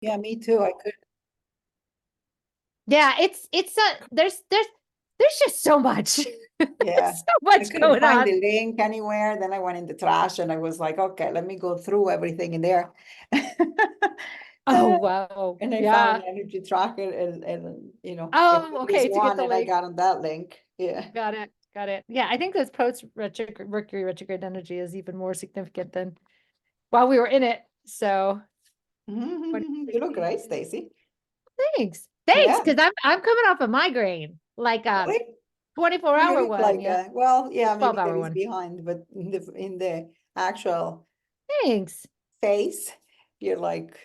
Yeah, me too. I could. Yeah, there's just so much. Yeah, So I much couldn't going find on. the link anywhere. Then I went in the trash and I was like, okay, let me go through everything in there. Oh, wow. And I found an Yeah. energy tracker and if Oh, there is okay, to get one the and I link. got on that link. Yeah. Got it. Got it. Yeah, I think this post retrograde Mercury retrograde energy is even more significant than while we were in it. So You look 2016. great, Stacy. Thanks. Thanks, Yeah, because I'm coming off a migraine, like a really? 24 Oh, you hour look one. like Yeah. well, yeah, maybe 12-hour there is one. behind, but in the actual Thanks. face, you're like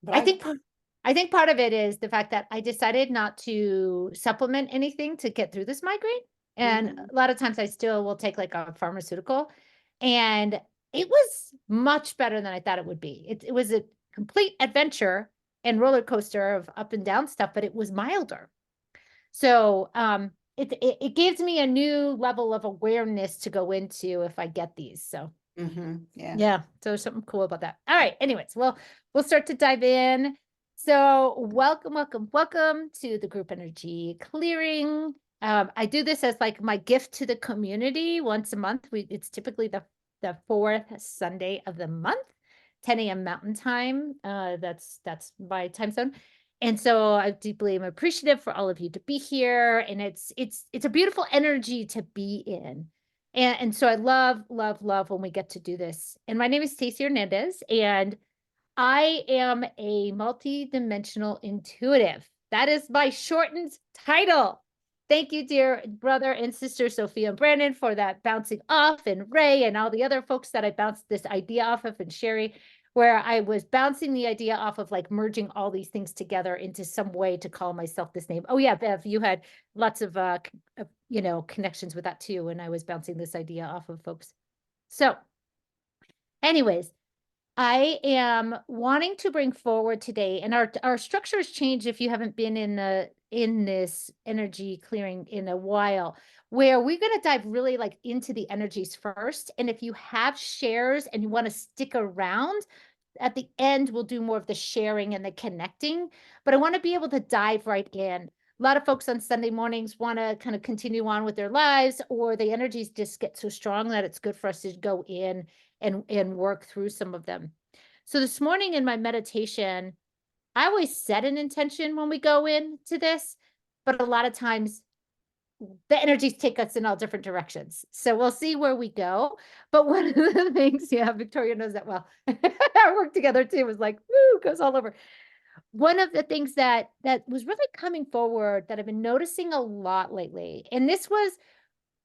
I bright. think part, I think part of it is the fact that I decided not to supplement anything to get through this migraine. And Hmm. a lot of times I still will take like a pharmaceutical. And it was much better than I thought it would be. It was a complete adventure and roller coaster of up and down stuff, but it was milder. So it gives me a new level of awareness to go into if I get these. So Yeah. yeah, so there's something cool about that. All right, anyways, well, we'll start to dive in. So welcome, welcome, welcome to the group energy clearing. I do this as like my gift to the community once a month. It's typically the fourth Sunday of the month, 10 a.m. Mountain Time. That's my time zone. And so I deeply am appreciative for all of you to be here. And it's a beautiful energy to be in. And so I love, love, love when we get to do this. And my name is Stacey Hernandez, and I am a multi-dimensional intuitive. That is my shortened title. Thank you, dear brother and sister Sophia and Brandon, for that bouncing off, and Ray and all the other folks that I bounced this idea off of, and Sherry, where I was bouncing the idea off of like merging all these things together into some way to call myself this name. Oh yeah, Bev, you had lots of connections with that too, and I was bouncing this idea off of folks. So, anyways, I am wanting to bring forward today, and our structure has changed if you haven't been in this energy clearing in a while, where we're going to dive really like into the energies first. And if you have shares and you want to stick around, at the end, we'll do more of the sharing and the connecting. But I want to be able to dive right in. A lot of folks on Sunday mornings want to kind of continue on with their lives, or the energies just get so strong that it's good for us to go in and work through some of them. So this morning in my meditation, I always set an intention when we go into this, but a lot of times the energies take us in all different directions. So we'll see where we go. But one of the things, yeah, Victoria knows that well. Our work together too was like, woo, goes all over. One of the things that was really coming forward that I've been noticing a lot lately, and this was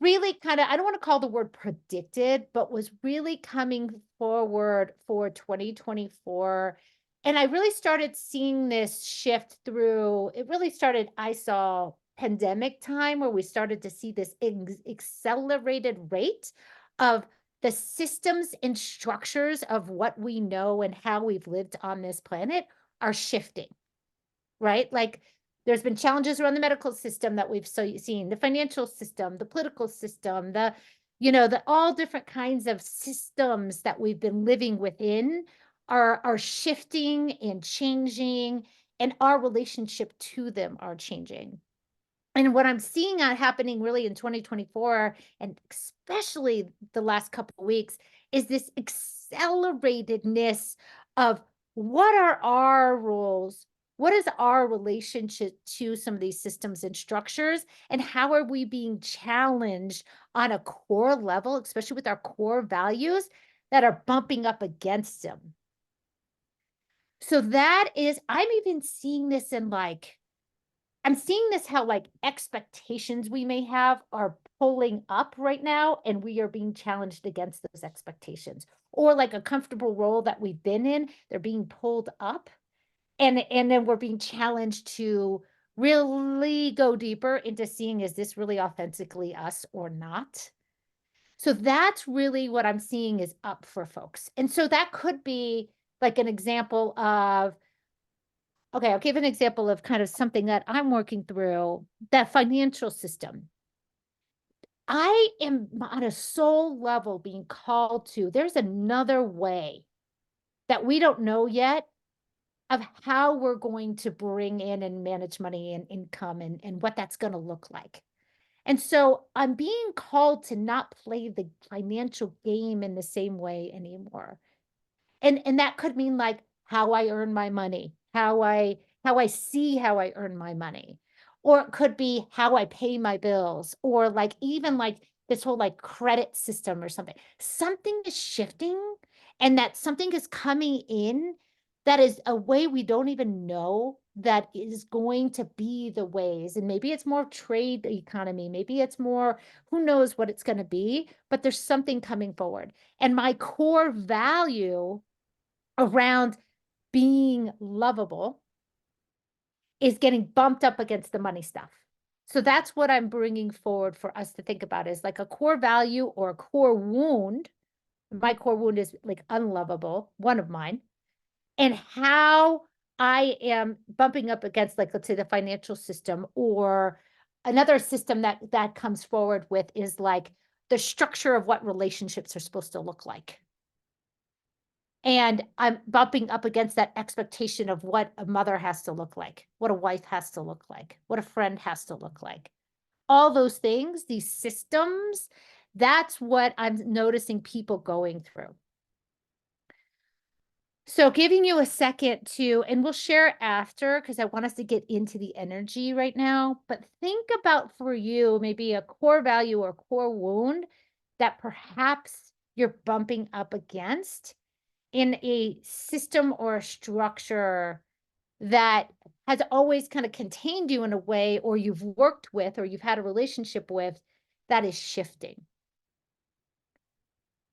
really kind of, I don't want to call the word predicted, but was really coming forward for 2024. And I really started seeing this shift through, it really started, I saw pandemic time where we started to see this accelerated rate of the systems and structures of what we know and how we've lived on this planet are shifting, right? Like there's been challenges around the medical system that we've seen, the financial system, the political system, the all different kinds of systems that we've been living within are shifting and changing, and our relationship to them are changing. And what I'm seeing happening really in 2024, and especially the last couple of weeks, is this acceleratedness of what are our roles? What is our relationship to some of these systems and structures? And how are we being challenged on a core level, especially with our core values that are bumping up against them? So that is, I'm even seeing this in like, I'm seeing this how like expectations we may have are pulling up right now, and we are being challenged against those expectations. Or like a comfortable role that we've been in, they're being pulled up, and then we're being challenged to really go deeper into seeing, is this really authentically us or not? So that's really what I'm seeing is up for folks. And so that could be like an example of, okay, I'll give an example of kind of something that I'm working through, that financial system. I am on a soul level being called to, there's another way that we don't know yet, of how we're going to bring in and manage money and income and what that's going to look like. And so I'm being called to not play the financial game in the same way anymore. And that could mean like how I earn my money, how I see how I earn my money. Or it could be how I pay my bills, or like even like this whole like credit system or something. Something is shifting, and that something is coming in that is a way we don't even know that is going to be the ways. And maybe it's more trade economy, maybe it's more, who knows what it's going to be, but there's something coming forward. And my core value around being lovable is getting bumped up against the money stuff. So that's what I'm bringing forward for us to think about, is like a core value or a core wound. My core wound is like unlovable, one of mine, and how I am bumping up against, like, let's say the financial system, or another system that comes forward with is like the structure of what relationships are supposed to look like. And I'm bumping up against that expectation of what a mother has to look like, what a wife has to look like, what a friend has to look like. All those things, these systems, that's what I'm noticing people going through. So giving you a second to, and we'll share after because I want us to get into the energy right now, but think about for you maybe a core value or core wound that perhaps you're bumping up against in a system or a structure that has always kind of contained you in a way, or you've worked with, or you've had a relationship with, that is shifting.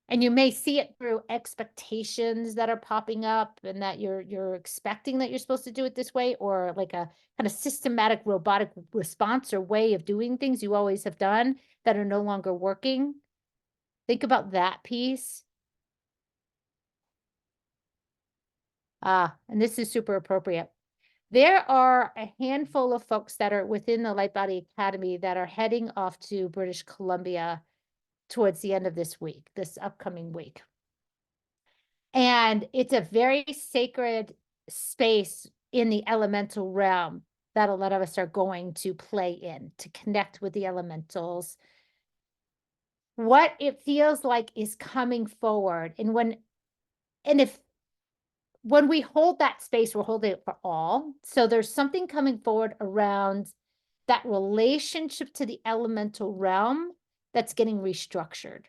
And you may see it through expectations that are popping up, and that you're expecting that you're supposed to do it this way, or like a kind of systematic robotic response or way of doing things you always have done that are no longer working. Think about that piece. And this is super appropriate. There are a handful of folks that are within the Light Body Academy that are heading off to British Columbia towards the end of this week, this upcoming week. And it's a very sacred space in the elemental realm that a lot of us are going to play in, to connect with the elementals. What it feels like is coming forward. And when we hold that space, we're holding it for all. So there's something coming forward around that relationship to the elemental realm that's getting restructured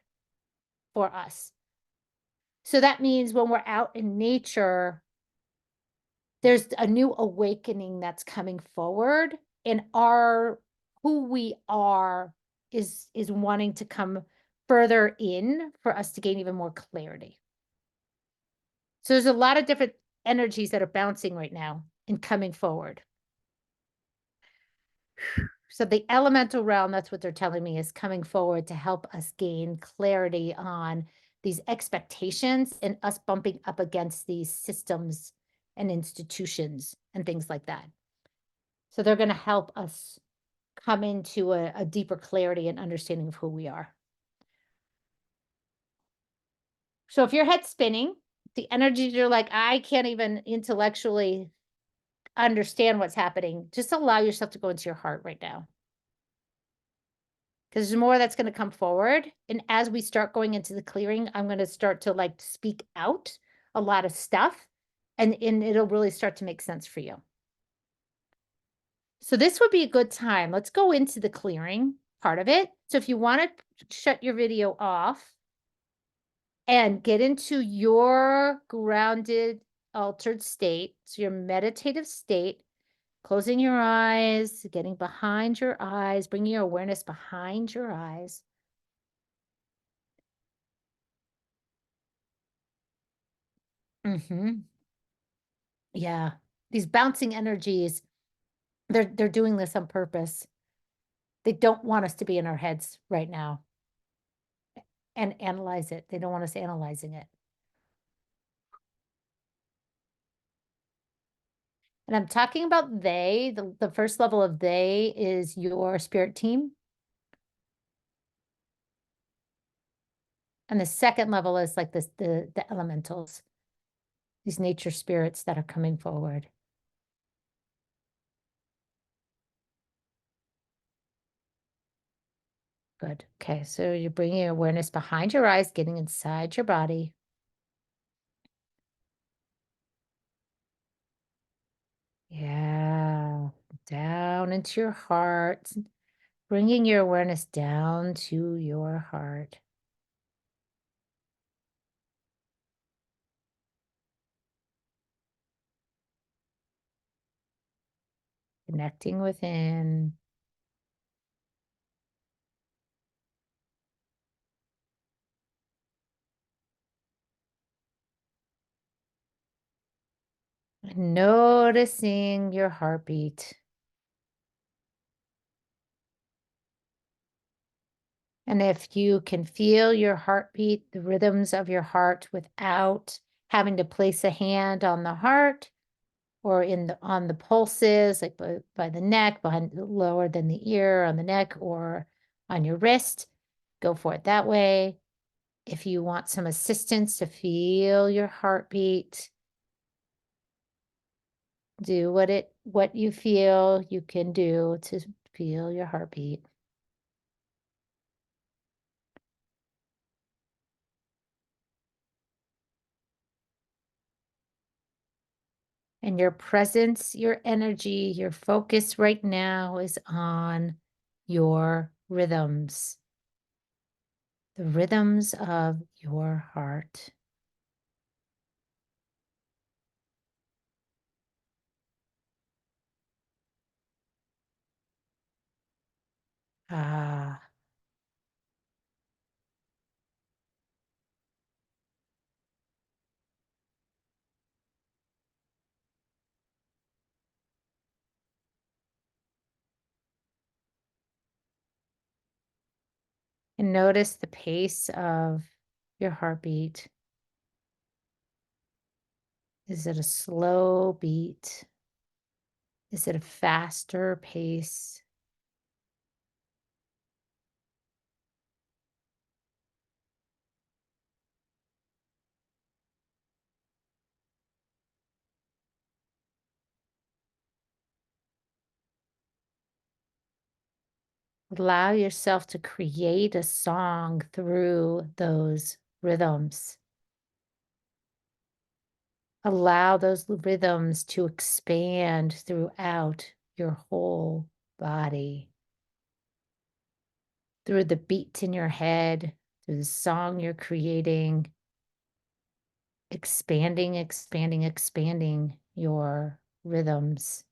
for us. So that means when we're out in nature, there's a new awakening that's coming forward, and who we are is wanting to come further in for us to gain even more clarity. So there's a lot of different energies that are bouncing right now and coming forward. So the elemental realm, that's what they're telling me, is coming forward to help us gain clarity on these expectations and us bumping up against these systems and institutions and things like that. So they're going to help us come into a deeper clarity and understanding of who we are. So if your head's spinning, the energies are like, I can't even intellectually understand what's happening, just allow yourself to go into your heart right now. Because there's more that's going to come forward. And as we start going into the clearing, I'm going to start to like speak out a lot of stuff, and it'll really start to make sense for you. So this would be a good time. Let's go into the clearing part of it. So if you want to shut your video off and get into your grounded, altered state, so your meditative state, closing your eyes, getting behind your eyes, bringing your awareness behind your eyes. Yeah, these bouncing energies, they're doing this on purpose. They don't want us to be in our heads right now and analyze it. They don't want us analyzing it. And I'm talking about they. The first level of they is your spirit team. And the second level is like the elementals. these nature spirits that are coming forward. Good. Okay, so you're bringing your awareness behind your eyes, getting inside your body. Yeah, down into your heart, bringing your awareness down to your heart. Connecting within. Noticing your heartbeat. And if you can feel your heartbeat, the rhythms of your heart without having to place a hand on the heart or on the pulses, like by the neck, behind lower than the ear, on the neck or on your wrist, go for it that way. If you want some assistance to feel your heartbeat, do what you feel you can do to feel your heartbeat. And your presence, your energy, your focus right now is on your rhythms, the rhythms of your heart. Ah, and notice the pace of your heartbeat. Is it a slow beat? Is it a faster pace? Allow yourself to create a song through those rhythms. Allow those rhythms to expand throughout your whole body, through the beat in your head, through the song you're creating, expanding, expanding, expanding your rhythms.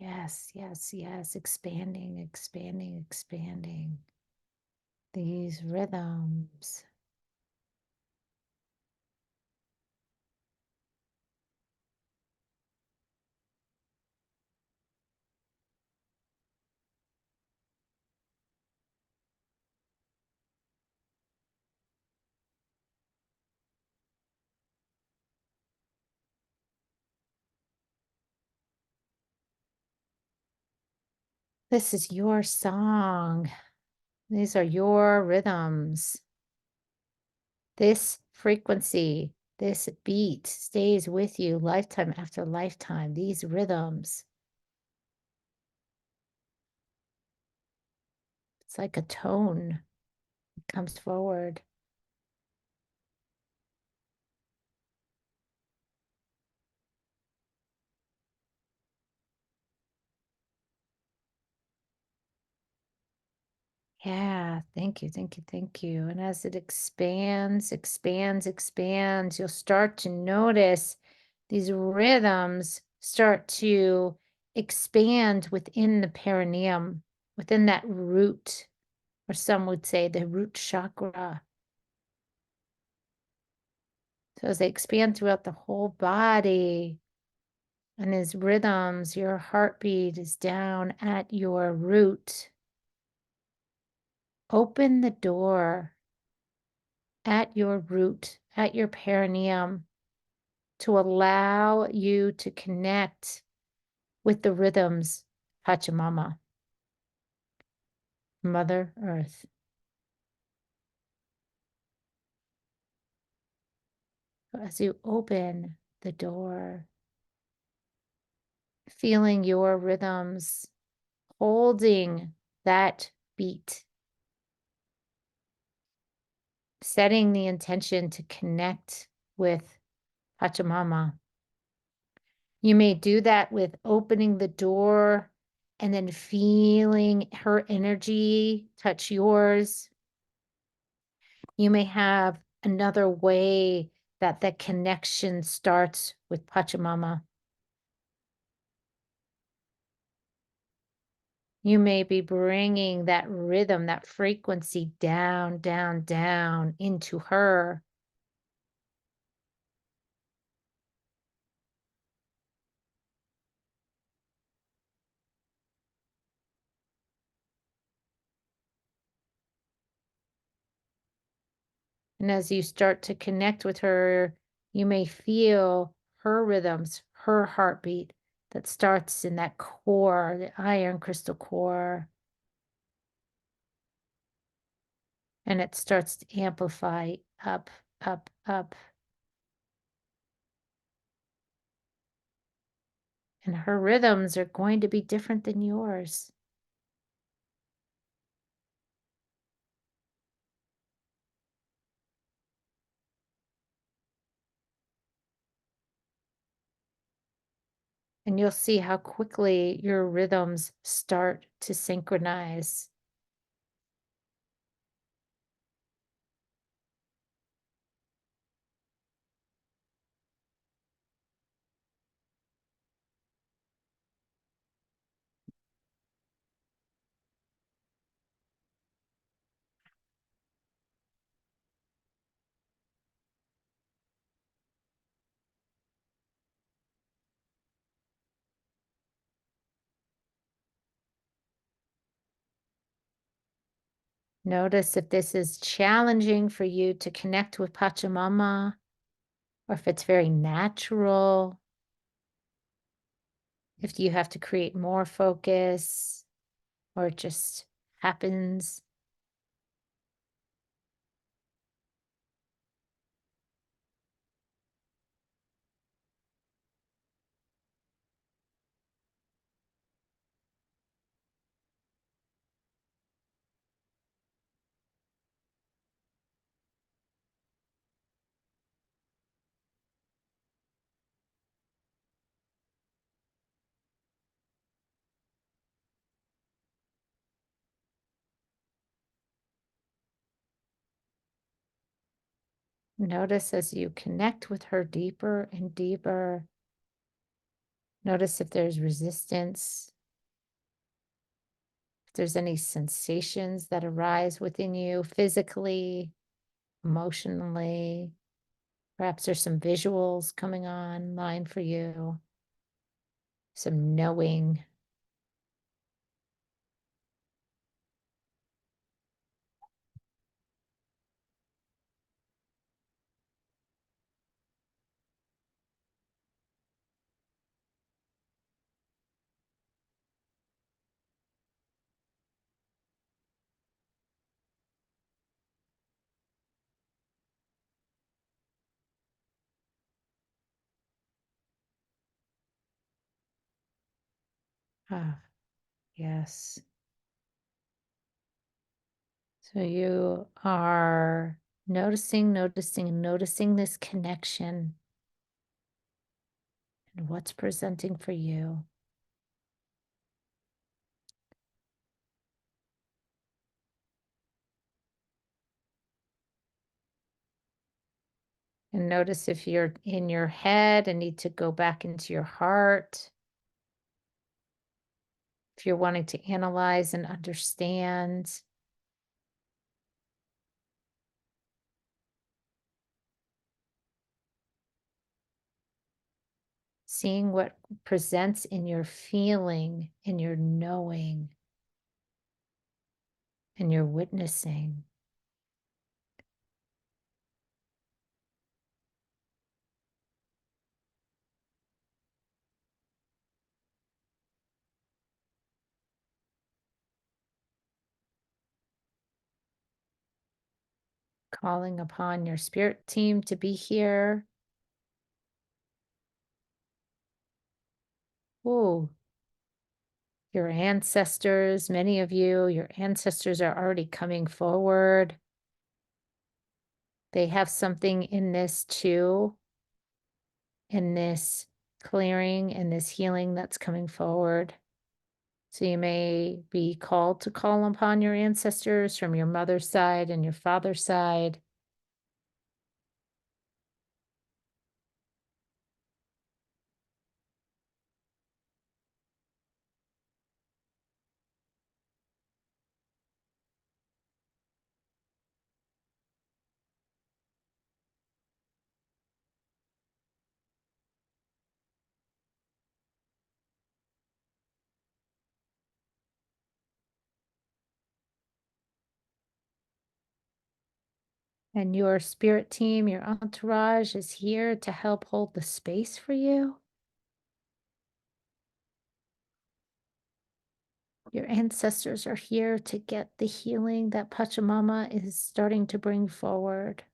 Yes, yes, yes. Expanding, expanding, expanding these rhythms. This is your song. These are your rhythms. This frequency, this beat stays with you lifetime after lifetime. These rhythms. It's like a tone. It comes forward. Yeah, thank you, thank you, thank you. And as it expands, expands, expands, you'll start to notice these rhythms start to expand within the perineum, within that root. or some would say the root chakra. So as they expand throughout the whole body, and as rhythms, your heartbeat is down at your root. Open the door at your root, at your perineum, to allow you to connect with the rhythms, Pachamama, Mother Earth. So as you open the door, feeling your rhythms, holding that beat, setting the intention to connect with Pachamama. You may do that with opening the door and then feeling her energy touch yours. You may have another way that the connection starts with Pachamama. You may be bringing that rhythm, that frequency down, down, down into her. And as you start to connect with her, you may feel her rhythms, her heartbeat that starts in that core, the iron crystal core. And it starts to amplify up, up, up. And her rhythms are going to be different than yours. And you'll see how quickly your rhythms start to synchronize. Notice if this is challenging for you to connect with Pachamama, or if it's very natural, if you have to create more focus, or it just happens. Notice as you connect with her deeper and deeper. Notice if there's resistance, if there's any sensations that arise within you physically, emotionally. Perhaps there's some visuals coming online for you, some knowing. Ah, yes. So you are noticing this connection and what's presenting for you. And notice if you're in your head and need to go back into your heart. If you're wanting to analyze and understand, seeing what presents in your feeling, in your knowing, and your witnessing. Calling upon your spirit team to be here. Oh, your ancestors, many of you, your ancestors are already coming forward. They have something in this too, in this clearing, in this healing that's coming forward. So you may be called to call upon your ancestors from your mother's side and your father's side. And your spirit team, your entourage is here to help hold the space for you. Your ancestors are here to get the healing that Pachamama is starting to bring forward.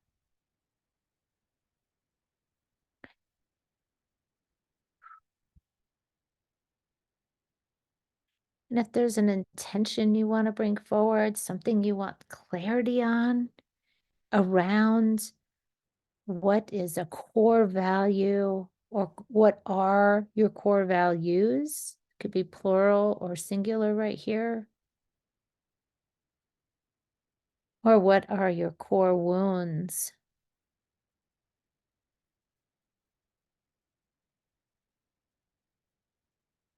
And if there's an intention you want to bring forward, something you want clarity on around what is a core value or what are your core values, could be plural or singular right here. Or what are your core wounds?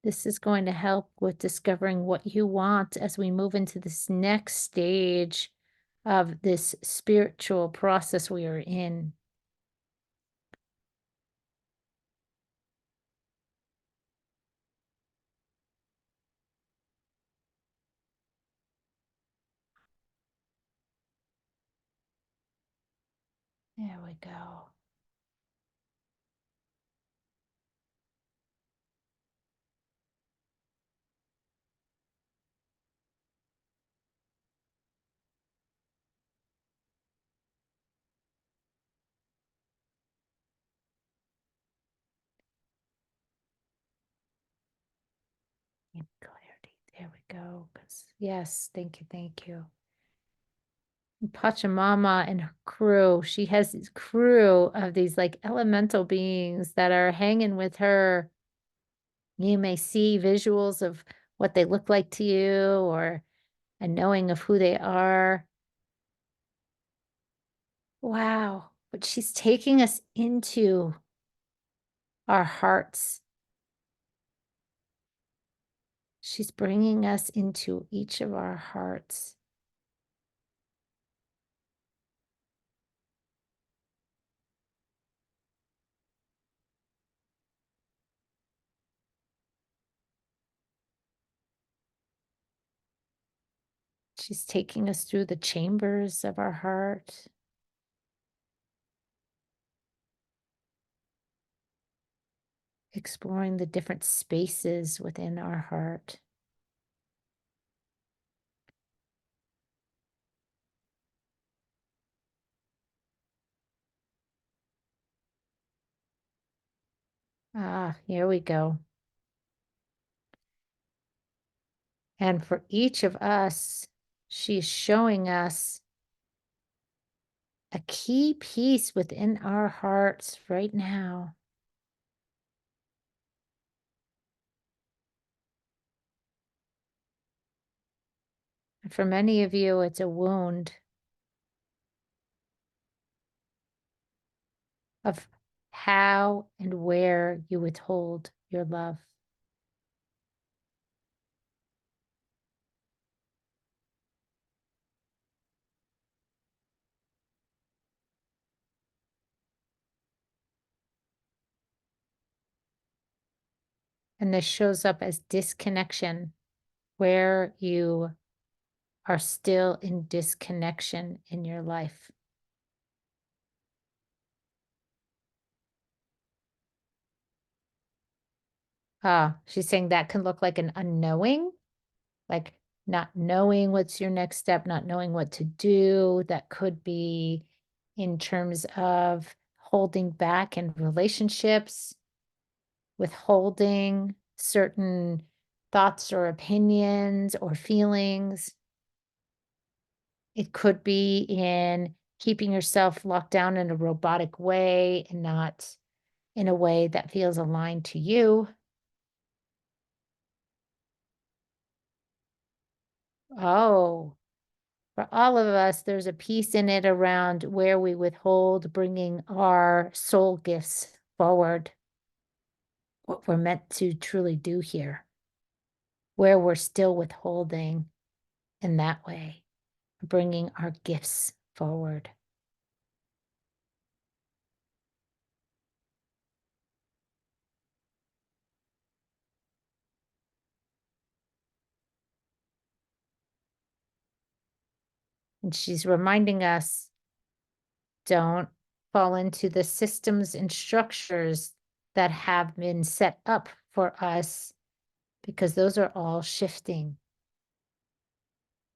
This is going to help with discovering what you want as we move into this next stage of this spiritual process we are in. There we go. And clarity. There we go. Yes, thank you, thank you. Pachamama and her crew, she has this crew of these like elemental beings that are hanging with her. You may see visuals of what they look like to you or a knowing of who they are. Wow. But she's taking us into our hearts. She's bringing us into each of our hearts. She's taking us through the chambers of our heart. Exploring the different spaces within our heart. Ah, here we go. And for each of us, she's showing us a key piece within our hearts right now. And for many of you, it's a wound of how and where you withhold your love. And this shows up as disconnection, where you are still in disconnection in your life. She's saying that can look like an unknowing, like not knowing what's your next step, not knowing what to do. That could be in terms of holding back in relationships, withholding certain thoughts or opinions or feelings. It could be in keeping yourself locked down in a robotic way and not in a way that feels aligned to you. Oh, for all of us, there's a piece in it around where we withhold bringing our soul gifts forward, what we're meant to truly do here, where we're still withholding in that way, bringing our gifts forward. And she's reminding us, don't fall into the systems and structures that have been set up for us, because those are all shifting.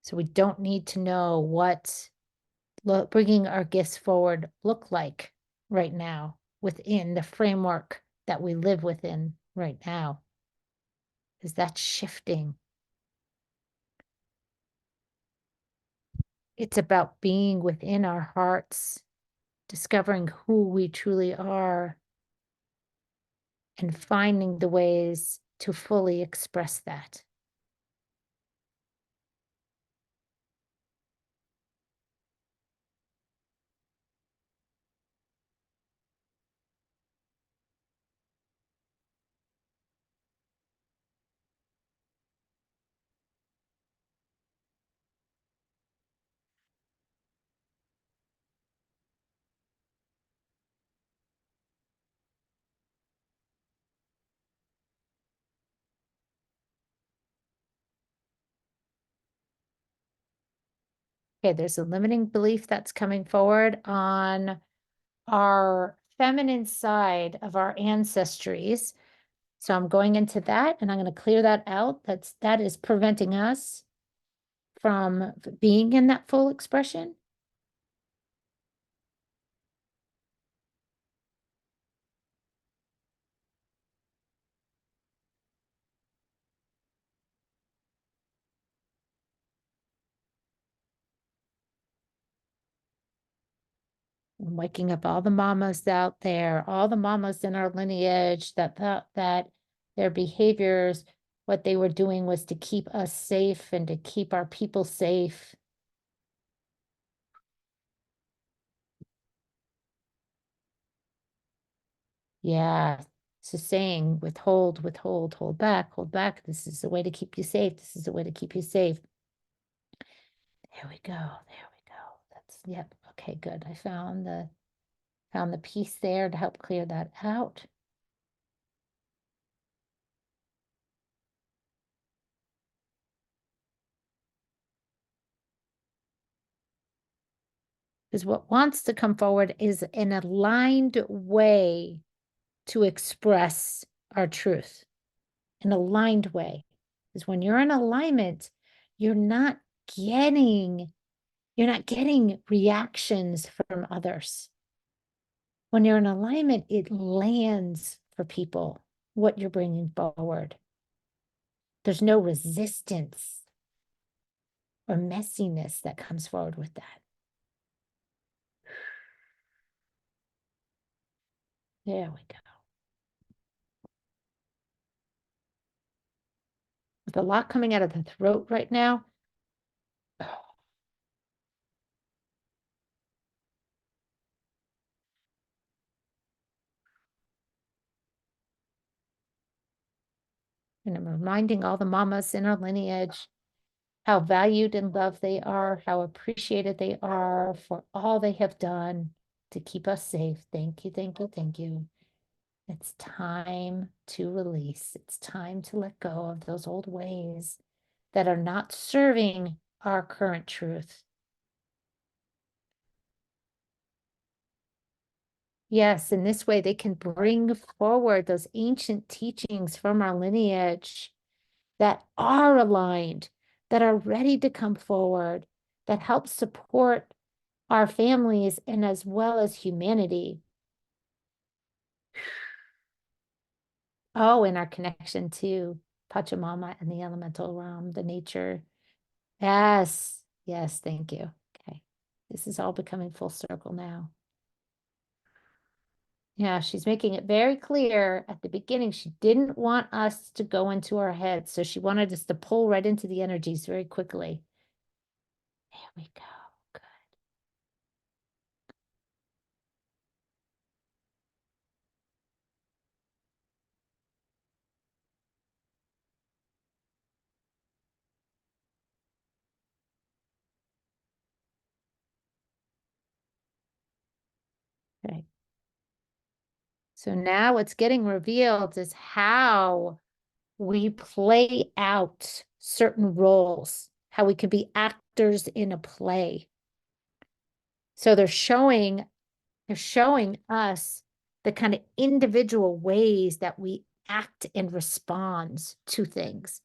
So we don't need to know what bringing our gifts forward look like right now within the framework that we live within right now. Is that shifting? It's about being within our hearts, discovering who we truly are, and finding the ways to fully express that. Okay, there's a limiting belief that's coming forward on our feminine side of our ancestries. So I'm going into that and I'm going to clear that out. That is preventing us from being in that full expression. I'm waking up all the mamas out there, all the mamas in our lineage that thought that their behaviors, what they were doing was to keep us safe and to keep our people safe. Yeah, it's a saying, withhold, withhold, hold back, hold back. This is the way to keep you safe. This is the way to keep you safe. There we go. There we go. That's, yep. Okay, good. I found the piece there to help clear that out. Because what wants to come forward is an aligned way to express our truth, an aligned way. Because when you're in alignment, you're not getting reactions from others. When you're in alignment, it lands for people, what you're bringing forward. There's no resistance or messiness that comes forward with that. There we go. With a lot coming out of the throat right now. And I'm reminding all the mamas in our lineage how valued and loved they are, how appreciated they are for all they have done to keep us safe. Thank you, thank you, thank you. It's time to release. It's time to let go of those old ways that are not serving our current truth. Yes, in this way, they can bring forward those ancient teachings from our lineage that are aligned, that are ready to come forward, that help support our families and as well as humanity. Oh, and our connection to Pachamama and the elemental realm, the nature. Yes, yes, thank you. Okay, this is all becoming full circle now. Yeah, she's making it very clear at the beginning. She didn't want us to go into our heads, so she wanted us to pull right into the energies very quickly. There we go. Good. Okay. So now what's getting revealed is how we play out certain roles, how we can be actors in a play. So they're showing us the kind of individual ways that we act and respond to things.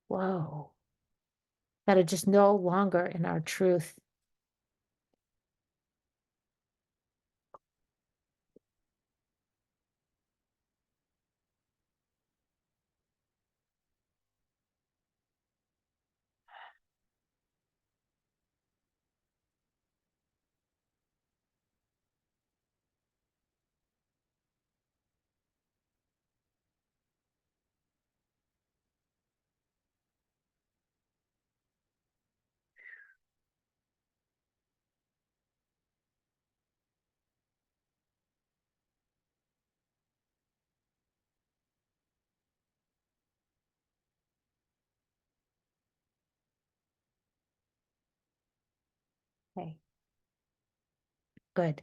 Whoa. That are just no longer in our truth. Okay, good.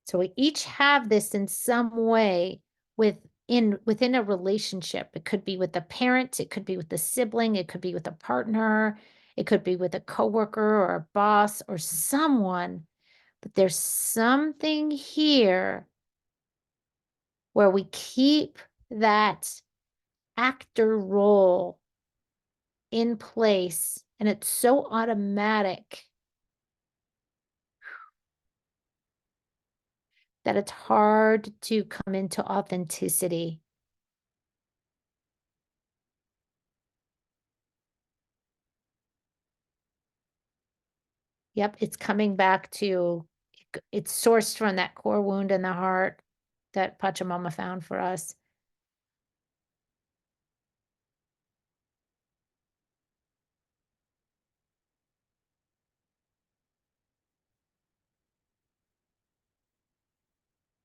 So we each have this in some way within a relationship. It could be with a parent, it could be with a sibling, it could be with a partner, it could be with a coworker or a boss or someone. But there's something here where we keep that actor role in place and it's so automatic that it's hard to come into authenticity. Yep, it's coming back to it's sourced from that core wound in the heart that Pachamama found for us.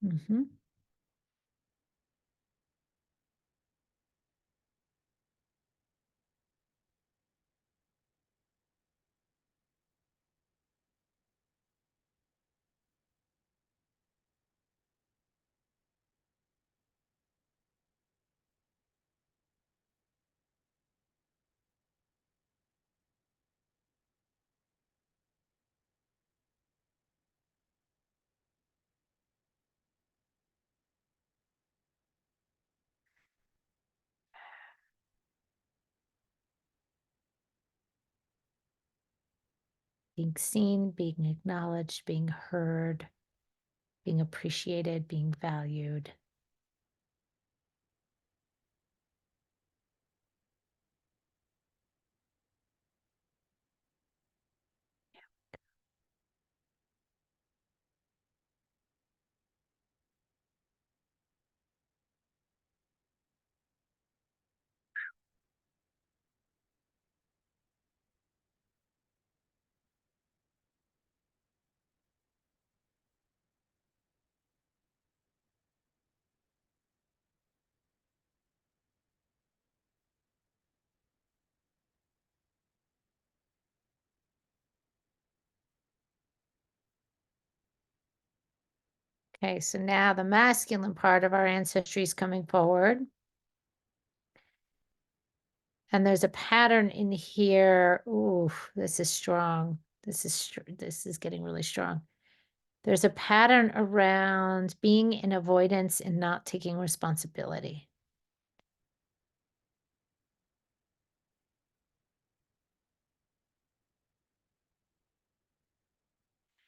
Mhm. Being seen, being acknowledged, being heard, being appreciated, being valued. Okay, so now the masculine part of our ancestry is coming forward. And there's a pattern in here. Ooh, this is strong. This is getting really strong. There's a pattern around being in avoidance and not taking responsibility.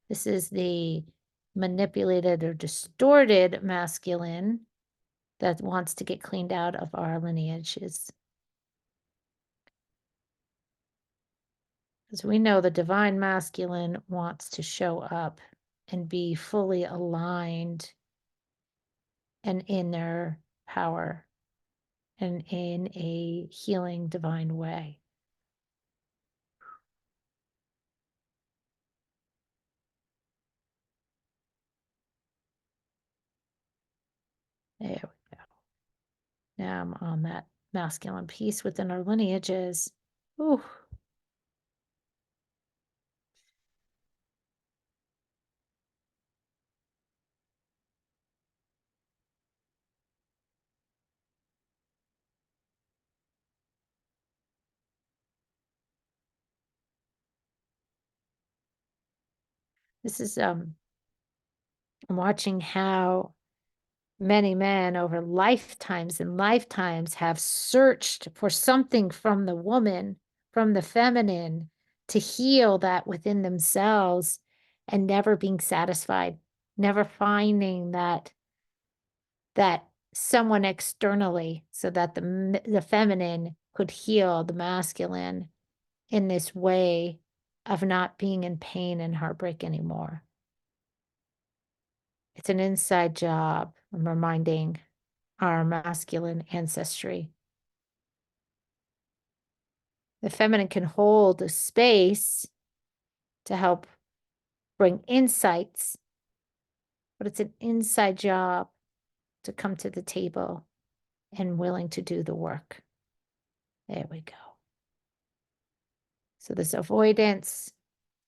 This is the manipulated or distorted masculine that wants to get cleaned out of our lineages. Because we know the divine masculine wants to show up and be fully aligned and in their power and in a healing divine way. There we go. Now I'm on that masculine piece within our lineages. Ooh. This is I'm watching how many men over lifetimes and lifetimes have searched for something from the woman, from the feminine, to heal that within themselves and never being satisfied, never finding that someone externally so that the feminine could heal the masculine in this way of not being in pain and heartbreak anymore. It's an inside job. I'm reminding our masculine ancestry. The feminine can hold a space to help bring insights, but it's an inside job to come to the table and willing to do the work. There we go. So this avoidance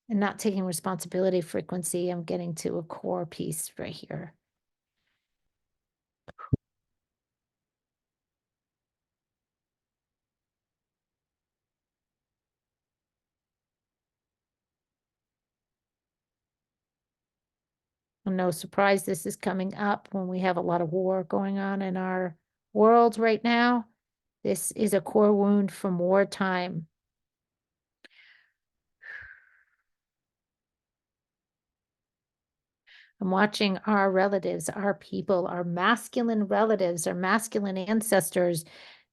and not taking responsibility frequency, I'm getting to a core piece right here. No surprise this is coming up when we have a lot of war going on in our world right now. This is a core wound from wartime. I'm watching our relatives, our people, our masculine relatives, our masculine ancestors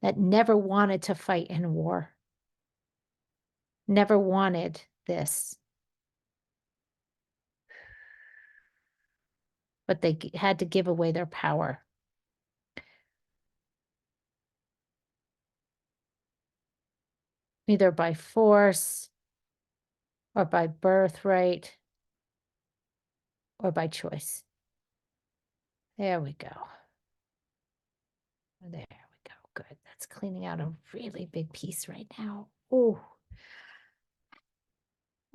that never wanted to fight in war, never wanted this. But they had to give away their power. Either by force or by birthright or by choice. There we go. There we go. Good. That's cleaning out a really big piece right now. Oh.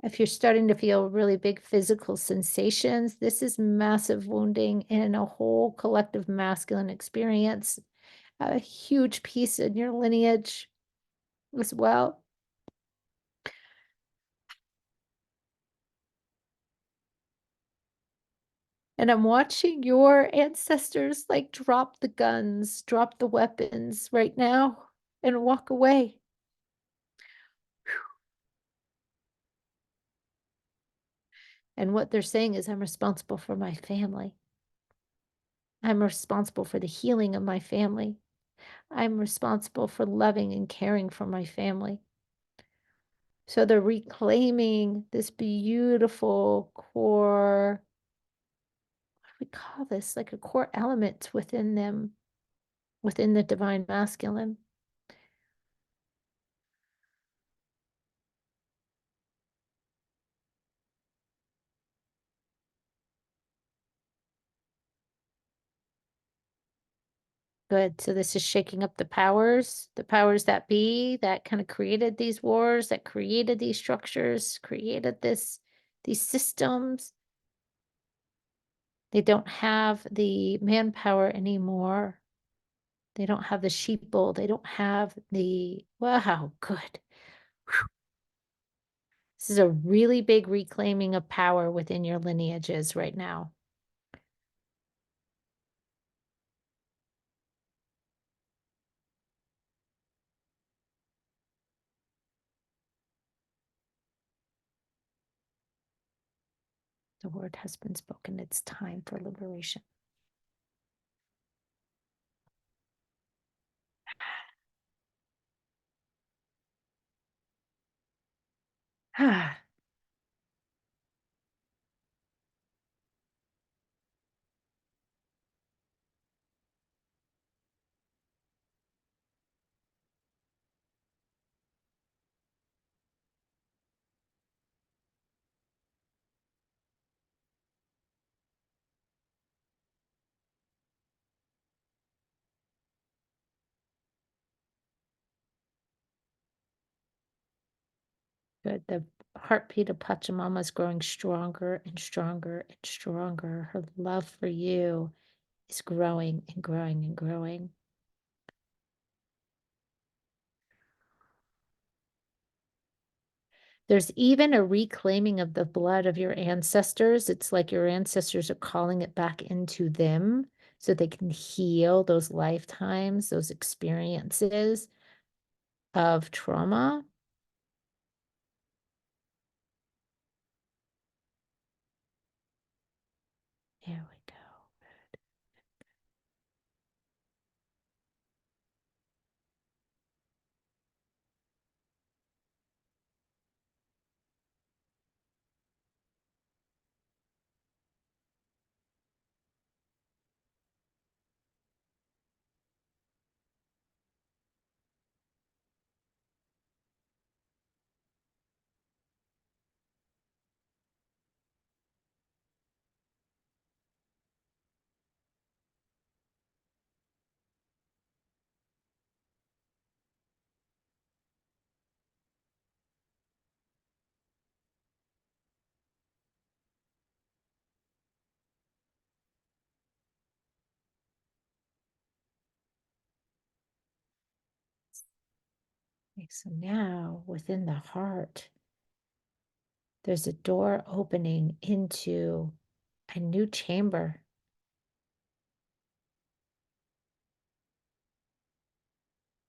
If you're starting to feel really big physical sensations, this is massive wounding in a whole collective masculine experience. A huge piece in your lineage as well. And I'm watching your ancestors like drop the guns, drop the weapons right now and walk away. And what they're saying is, I'm responsible for my family. I'm responsible for the healing of my family. I'm responsible for loving and caring for my family. So they're reclaiming this beautiful core, what do we call this? Like a core element within them, within the divine masculine. Good. So this is shaking up the powers that be, that kind of created these wars, that created these structures, created these systems. They don't have the manpower anymore. They don't have the sheeple. They don't have the, wow, good. This is a really big reclaiming of power within your lineages right now. The word has been spoken. It's time for liberation. Ah. Good. The heartbeat of Pachamama is growing stronger and stronger and stronger. Her love for you is growing and growing and growing. There's even a reclaiming of the blood of your ancestors. It's like your ancestors are calling it back into them so they can heal those lifetimes, those experiences of trauma. There we go. Okay, so now within the heart, there's a door opening into a new chamber.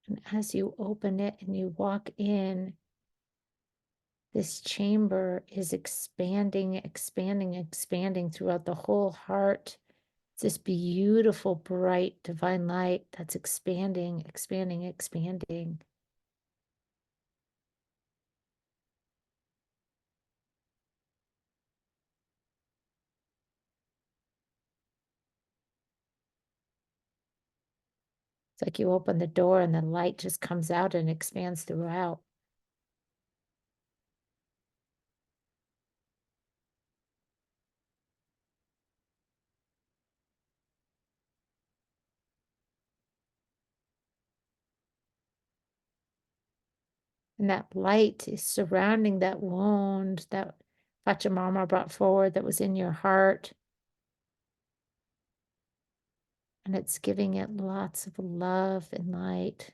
And as you open it and you walk in, this chamber is expanding, expanding, expanding throughout the whole heart. It's this beautiful, bright, divine light that's expanding, expanding, expanding. It's like you open the door and the light just comes out and expands throughout. And that light is surrounding that wound that Pachamama brought forward that was in your heart. And it's giving it lots of love and light.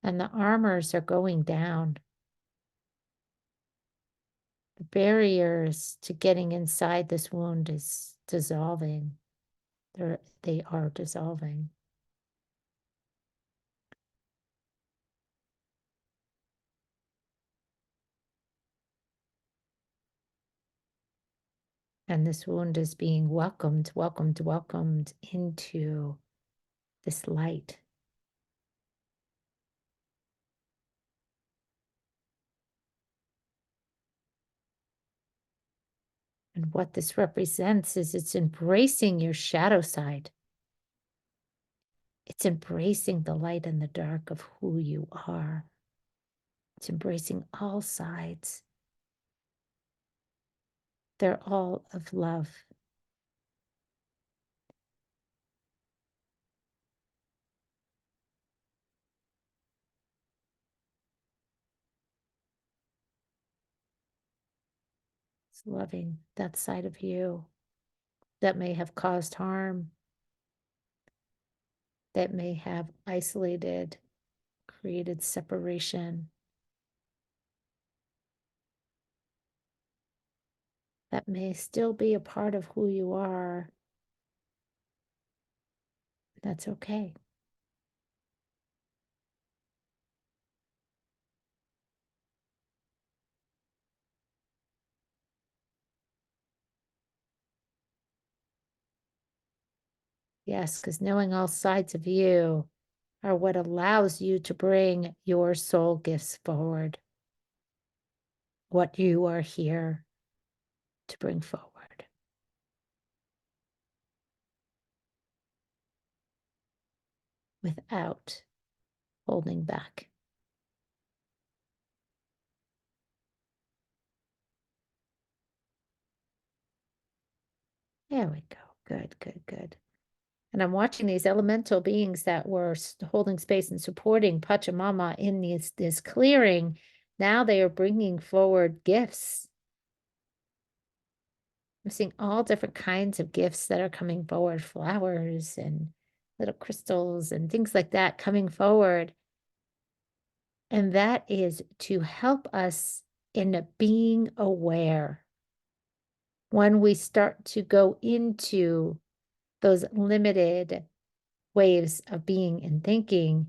And the armors are going down. The barriers to getting inside this wound is dissolving. They are dissolving. And this wound is being welcomed, welcomed, welcomed into this light. And what this represents is it's embracing your shadow side. It's embracing the light and the dark of who you are. It's embracing all sides. They're all of love. loving that side of you that may have caused harm, that may have isolated, created separation, that may still be a part of who you are. That's okay. Yes, because knowing all sides of you are what allows you to bring your soul gifts forward, what you are here to bring forward without holding back. There we go. Good, good, good. And I'm watching these elemental beings that were holding space and supporting Pachamama in this clearing. Now they are bringing forward gifts. I'm seeing all different kinds of gifts that are coming forward, flowers and little crystals and things like that coming forward. And that is to help us in being aware. When we start to go into those limited waves of being and thinking,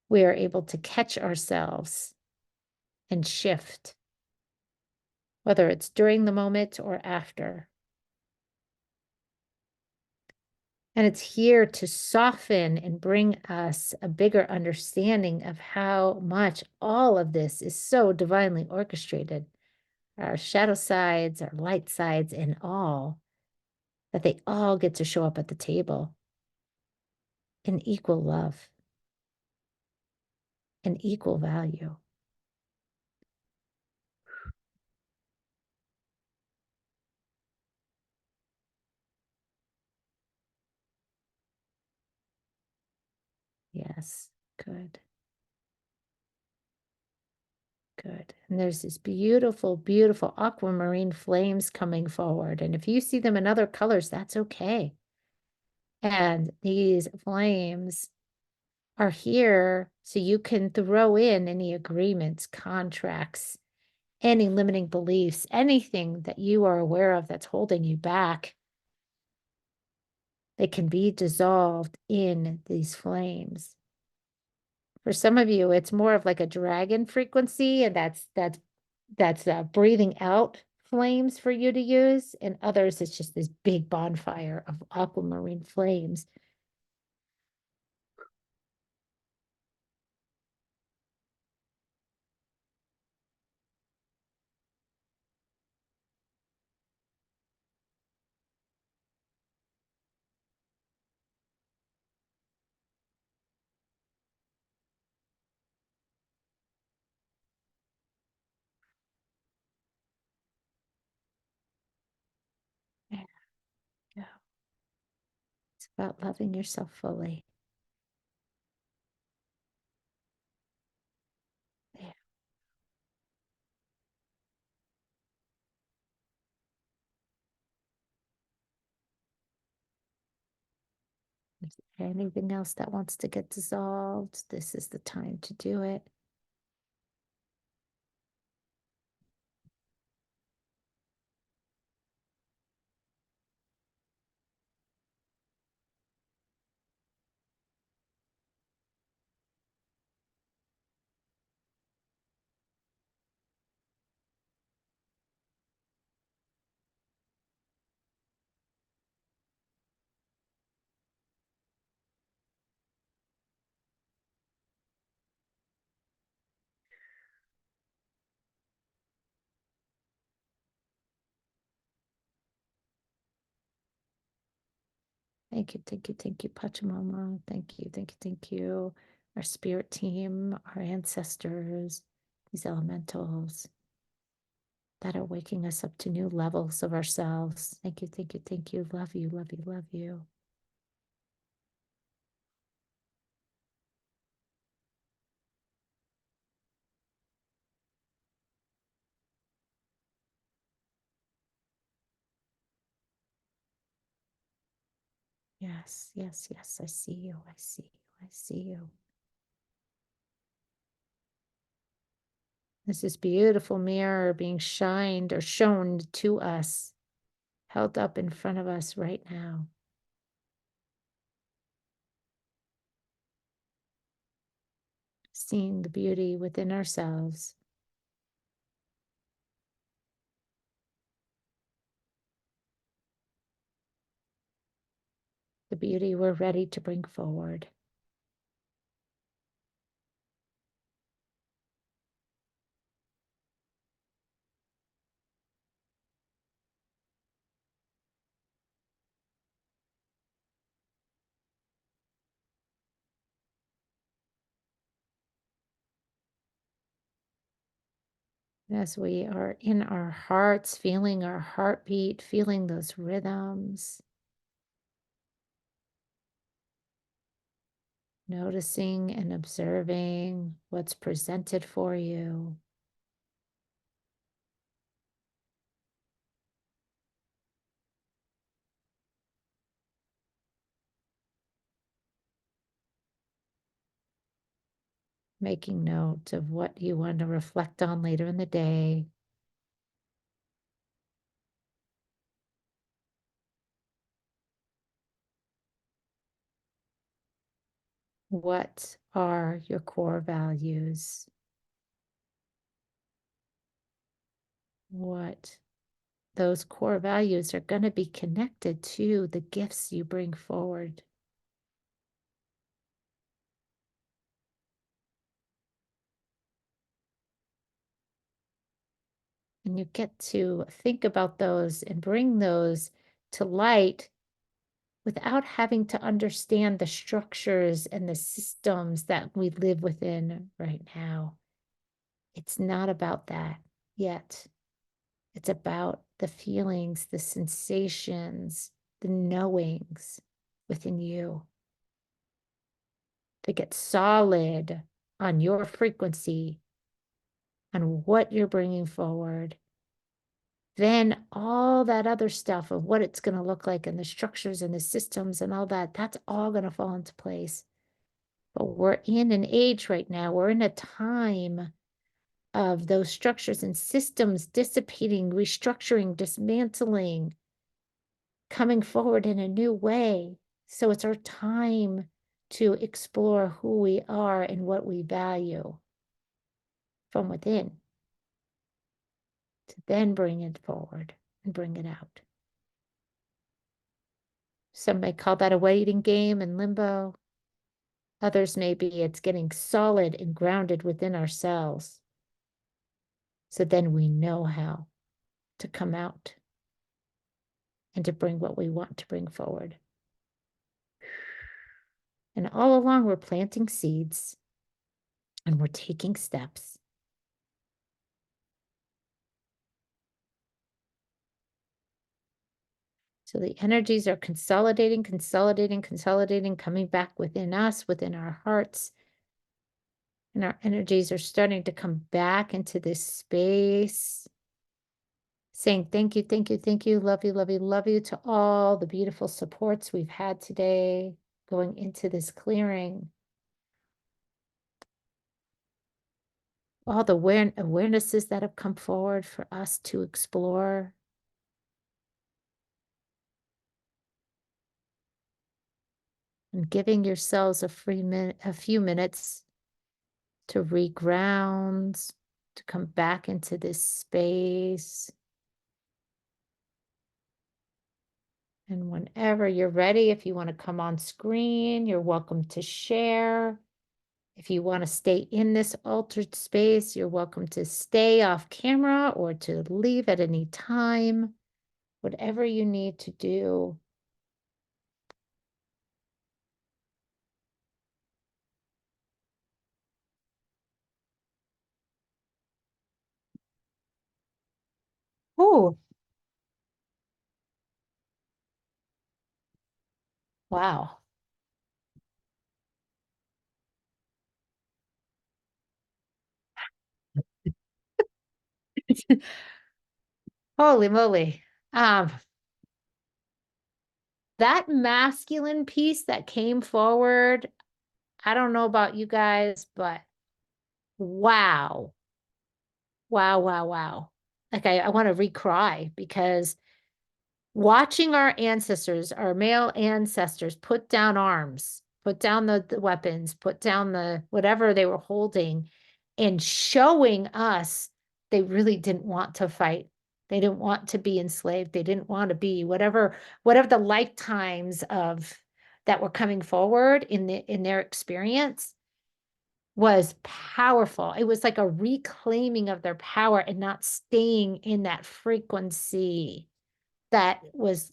we are able to catch ourselves and shift, whether it's during the moment or after. And it's here to soften and bring us a bigger understanding of how much all of this is so divinely orchestrated. Our shadow sides, our light sides, and all, that they all get to show up at the table in equal love and equal value. Yes, good. Good. And there's this beautiful, beautiful aquamarine flames coming forward. And if you see them in other colors, that's okay. And these flames are here so you can throw in any agreements, contracts, any limiting beliefs, anything that you are aware of that's holding you back. They can be dissolved in these flames. For some of you, it's more of like a dragon frequency, and that's breathing out flames for you to use. And others, it's just this big bonfire of aquamarine flames. There you go. It's about loving yourself fully. There. Is there anything else that wants to get dissolved? This is the time to do it. Thank you, Pachamama. Thank you. Our spirit team, our ancestors, these elementals that are waking us up to new levels of ourselves. Thank you. Love you, love you, love you. Yes, yes, yes. I see you. I see you. I see you. This is beautiful mirror being shined or shown to us, held up in front of us right now. Seeing the beauty within ourselves. The beauty we're ready to bring forward. As we are in our hearts, feeling our heartbeat, feeling those rhythms, noticing and observing what's presented for you. Making note of what you want to reflect on later in the day. What are your core values? What those core values are going to be connected to the gifts you bring forward. And you get to think about those and bring those to light without having to understand the structures and the systems that we live within right now. It's not about that yet. It's about the feelings, the sensations, the knowings within you to get solid on your frequency, on what you're bringing forward. Then all that other stuff of what it's going to look like and the structures and the systems and all that, that's all going to fall into place. But we're in an age right now, we're in a time of those structures and systems dissipating, restructuring, dismantling, coming forward in a new way. So it's our time to explore who we are and what we value from within, to then bring it forward and bring it out. Some may call that a waiting game in limbo. Others maybe it's getting solid and grounded within ourselves. So then we know how to come out and to bring what we want to bring forward. And all along, we're planting seeds and we're taking steps. So the energies are consolidating, consolidating, consolidating, coming back within us, within our hearts. And our energies are starting to come back into this space, saying thank you, thank you, thank you, love you to all the beautiful supports we've had today going into this clearing. All the awarenesses that have come forward for us to explore. And giving yourselves a few minutes to reground, to come back into this space. And whenever you're ready, if you want to come on screen, you're welcome to share. If you want to stay in this altered space, you're welcome to stay off camera or to leave at any time, whatever you need to do. Oh, wow. Holy moly. Um, that masculine piece that came forward, I don't know about you guys, but wow. Wow, wow, wow. Like I want to recry because watching our ancestors, our male ancestors, put down arms, put down the weapons, put down the whatever they were holding, and showing us they really didn't want to fight. They didn't want to be enslaved. They didn't want to be whatever the lifetimes of that were coming forward in their experience was powerful. It was like a reclaiming of their power and not staying in that frequency that was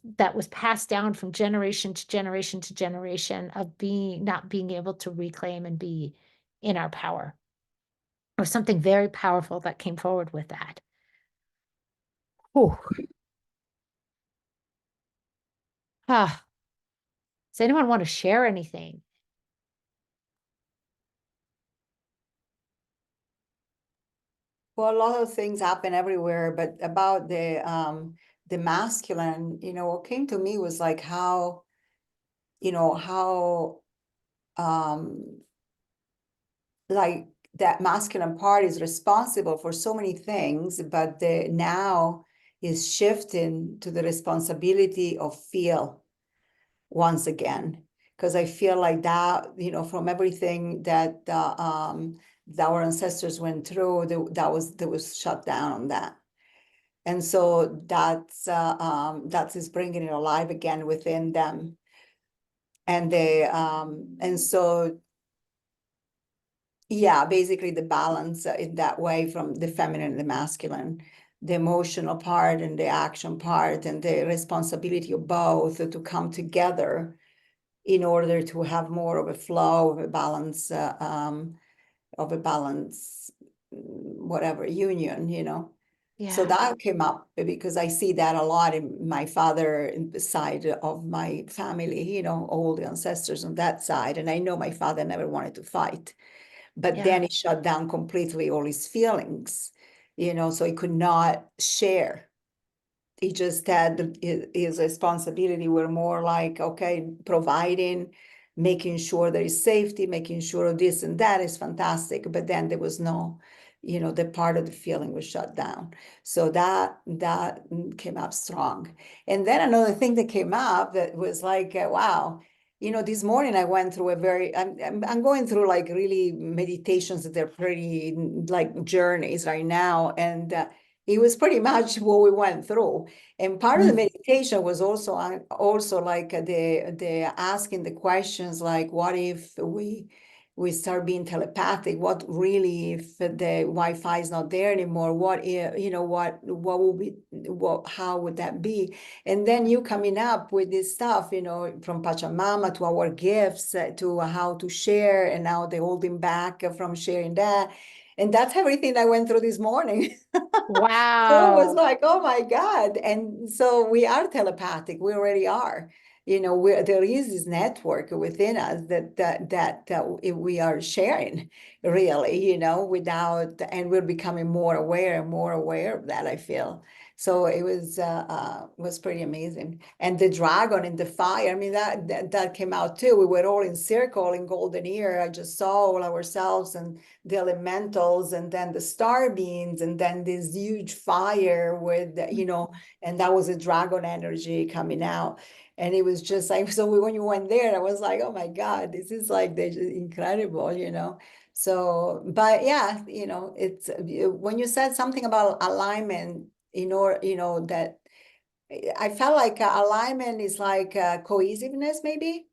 passed down from generation to generation to generation of not being able to reclaim and be in our power. Or something very powerful that came forward with that. Whew. Ah. Does anyone want to share anything? Well, a lot of things happen everywhere, but about the masculine, what came to me was like how, how like that masculine part is responsible for so many things, but now is shifting to the responsibility of feel once again. Because I feel like that, from everything that that our ancestors went through, that was shut down on that. And so that is bringing it alive again within them. And and so yeah, basically the balance in that way from the feminine and the masculine, the emotional part and the action part and the responsibility of both to come together in order to have more of a flow of a balance, whatever union. So that came up because I see that a lot in my father side of my family, all the ancestors on that side. And I know my father never wanted to fight. But then he shut down completely all his feelings, so he could not share. He just had his responsibility were more like, okay, providing, making sure there is safety, making sure of this and that is fantastic. But then there was no, the part of the feeling was shut down. So that came up strong. And then another thing that came up that was like, wow, this morning I went through I'm going through like really meditations that they're pretty like journeys right now. And it was pretty much what we went through. And part of the meditation was also like the asking the questions like, what if we start being telepathic? What really if the Wi-Fi is not there anymore? What if, what will be, how would that be? And then you coming up with this stuff, from Pachamama to our gifts, to how to share, and now the holding back from sharing that. And that's everything I went through this morning. Wow. So it was like, oh my God. And so we are telepathic. We already are. There is this network within us that we are sharing, really, without, and we're becoming more aware and more aware of that, I feel. So it was pretty amazing. And the dragon and the fire, I mean, that came out too. We were all in circle in golden ear. I just saw all ourselves and the elementals, and then the star beings, and then this huge fire with, and that was a dragon energy coming out. And it was just like, so when you went there, I was like, oh my God, this is like, they're just incredible. So, but yeah, it's when you said something about alignment, that I felt like alignment is like cohesiveness, maybe,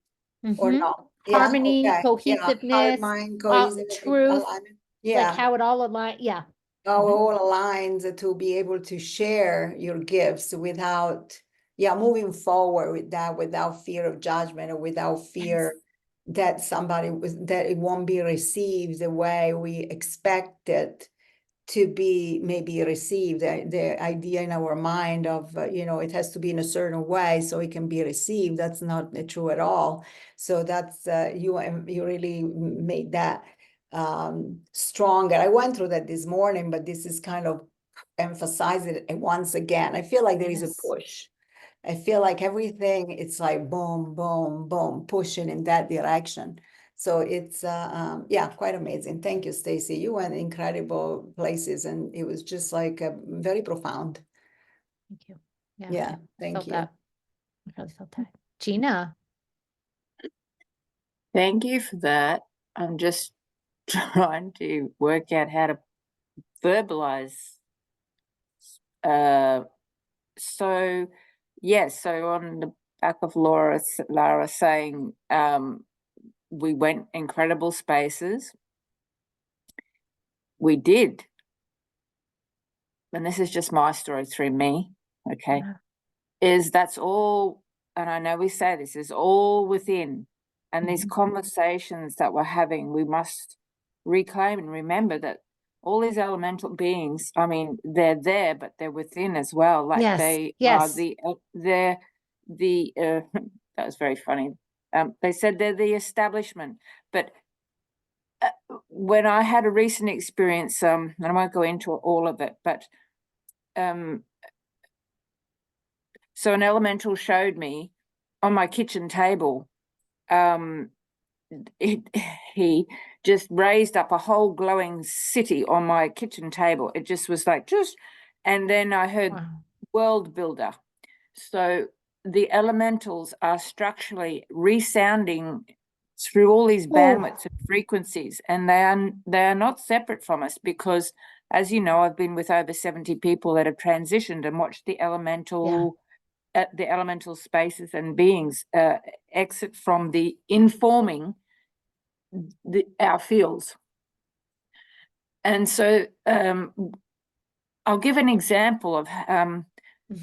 or not. Yeah, Harmony, okay. Yeah, heart, cohesiveness, mind, cohesiveness, truth, alignment. like Yeah, how it all align. Yeah. all aligns to be able to share your gifts without, moving forward with that, without fear of judgment or without fear that that it won't be received the way we expect it to be maybe received. The idea in our mind of, it has to be in a certain way so it can be received. That's not true at all. So that's, you really made that stronger. I went through that this morning, but this is kind of emphasizing it once again. I feel like there is a push. I feel like everything, it's like boom, boom, boom, pushing in that direction. So it's yeah, quite amazing. Thank you, Stacy. You went incredible places, and it was just like very profound. Thank you. Yeah. Yeah, I thank felt you. that. I really felt that. Gina. Thank you for that. I'm just trying to work out how to verbalize. So yes, so on the back of Lara saying we went incredible spaces. We did. And this is just my story through me, okay? Yeah. That's all, and I know we say this is all within. And these conversations that we're having, we must reclaim and remember that all these elemental beings, I mean, they're there, but they're within as well. Like Yes, they yes. are the that was very funny. They said they're the establishment, but when I had a recent experience, and I won't go into all of it, but so an elemental showed me on my kitchen table, he just raised up a whole glowing city on my kitchen table. It just was like, and then I heard world builder. So the elementals are structurally resounding through all these bandwidths and frequencies, and they are not separate from us, because, as you know, I've been with over 70 people that have transitioned and watched the elemental spaces and beings exit from the informing our fields. And so I'll give an example of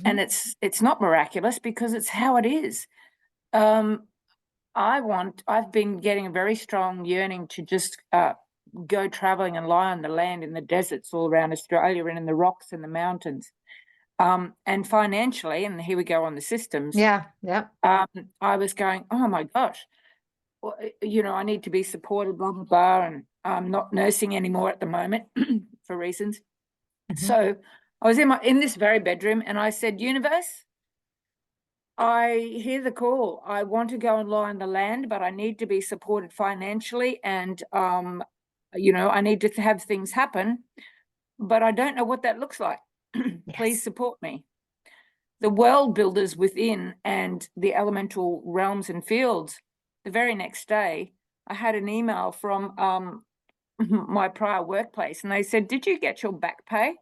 and it's not miraculous, because it's how it is. I've been getting a very strong yearning to just go traveling and lie on the land in the deserts all around Australia and in the rocks and the mountains. And financially, and here we go on the systems. Yeah. I was going, oh my gosh, well, I need to be supported, blah, blah, blah. And I'm not nursing anymore at the moment for reasons. So I was in this very bedroom, and I said, universe, I hear the call. I want to go and lie on the land, but I need to be supported financially. And, I need to have things happen, but I don't know what that looks like. Please support me. The world builders within and the elemental realms and fields, the very next day, I had an email from my prior workplace, and they said, did you get your back pay?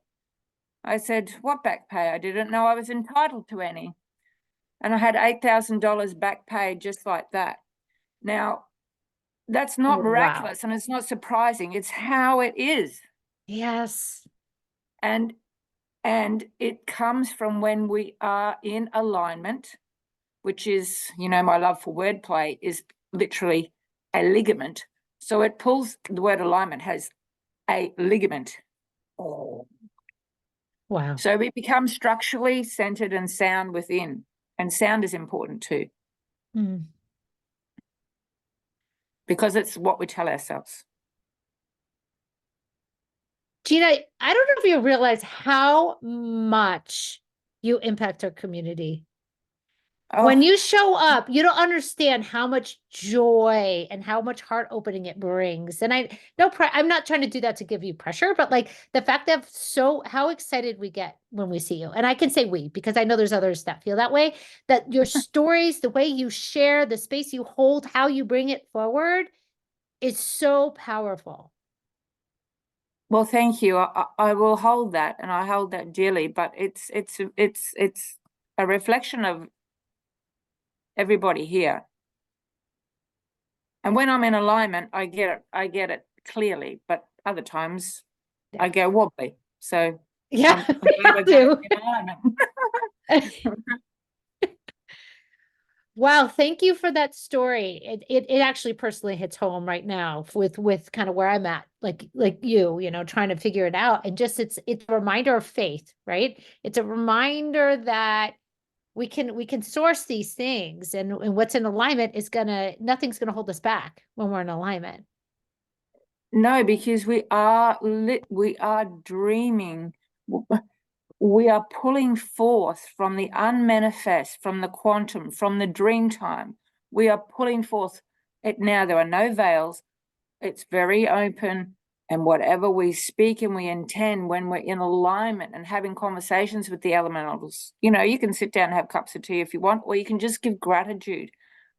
I said, what back pay? I didn't know I was entitled to any. And I had $8,000 back pay just like that. Now, that's not miraculous, and it's not surprising. It's how it is. Yes. And it comes from when we are in alignment, which is, my love for wordplay is literally a ligament. So it pulls, the word alignment has a ligament. Wow. So we become structurally centered and sound within, and sound is important too. Because it's what we tell ourselves. Gina, I don't know if you realize how much you impact our community. When you show up, you don't understand how much joy and how much heart opening it brings. And I'm not trying to do that to give you pressure, but like the fact that how excited we get when we see you. And I can say we, because I know there's others that feel that way, that your stories, the way you share, the space you hold, how you bring it forward is so powerful. Well, thank you. I will hold that, and I hold that dearly, but it's a reflection of everybody here. And when I'm in alignment, I get it clearly, but other times I go wobbly. So yeah, I'm in alignment. Wow, thank you for that story. It actually personally hits home right now with kind of where I'm at, like you trying to figure it out. And just it's a reminder of faith, right? It's a reminder that we can source these things, and what's in alignment is nothing's gonna hold us back when we're in alignment. No, because we are dreaming. we are pulling forth from the unmanifest, from the quantum, from the dream time. We are pulling forth it now. There are no veils. It's very open. And whatever we speak and we intend when we're in alignment and having conversations with the elementals, you know, you can sit down and have cups of tea if you want, or you can just give gratitude.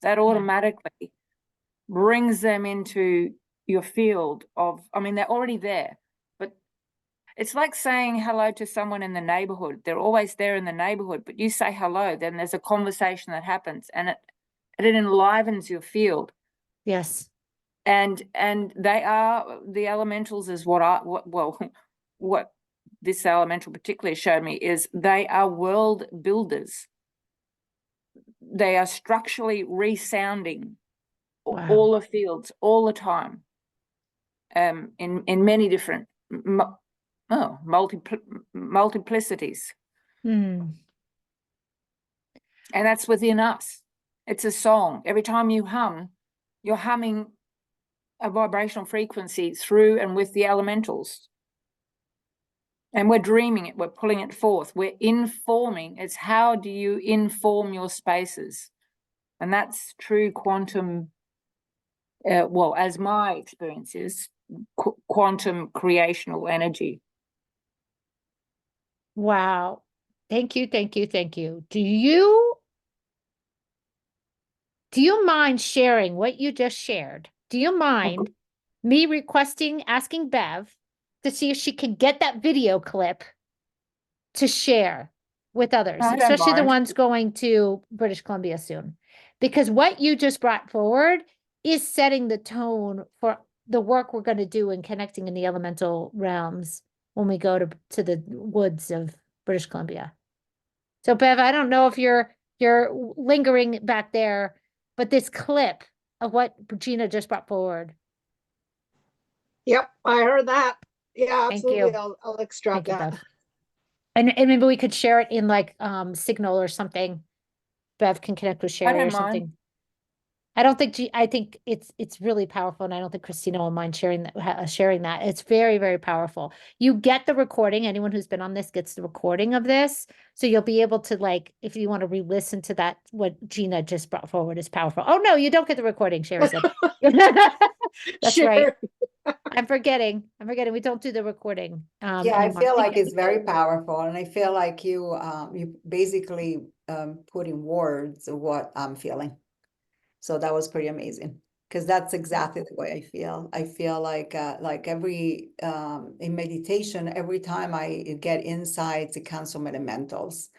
That automatically brings them into your field of, I mean, they're already there, but it's like saying hello to someone in the neighborhood. They're always there in the neighborhood, but you say hello, then there's a conversation that happens, and it enlivens your field. Yes. And they are the elementals is what this elemental particularly showed me is they are world builders. They are structurally resounding all the fields all the time, in many different multiplicities. Mm. And that's within us. It's a song. Every time you hum, you're humming a vibrational frequency through and with the elementals. And we're dreaming it, we're pulling it forth, we're informing. It's how do you inform your spaces? And that's true quantum, well, as my experience is, quantum creational energy. Wow. Thank you, thank you, thank you. Do you mind sharing what you just shared? Do you mind me asking Bev to see if she can get that video clip to share with others, I don't especially the mind. ones going to British Columbia soon? Because what you just brought forward is setting the tone for the work we're going to do in connecting in the elemental realms when we go to the woods of British Columbia. So Bev, I don't know if you're lingering back there, but this clip of what Gina just brought forward. Yep, I heard that. Yeah, Thank absolutely. you. I'll extract Thank you, that. Bev. And maybe we could share it in like Signal or something. Bev can connect with Sherry don't or something. mind. I think it's really powerful, and I don't think Christina will mind sharing that. It's very, very powerful. You get the recording. Anyone who's been on this gets the recording of this, so you'll be able to, like, if you want to re-listen to that, what Gina just brought forward is powerful. Oh no, you don't get the recording, Sherry said. That's Sure. right. I'm forgetting. We don't do the recording. Yeah, I anymore. feel like it's very powerful, and I feel like you basically put in words what I'm feeling. So that was pretty amazing, because that's exactly the way I feel. I feel like every in meditation, every time I get insights, it comes from elementals,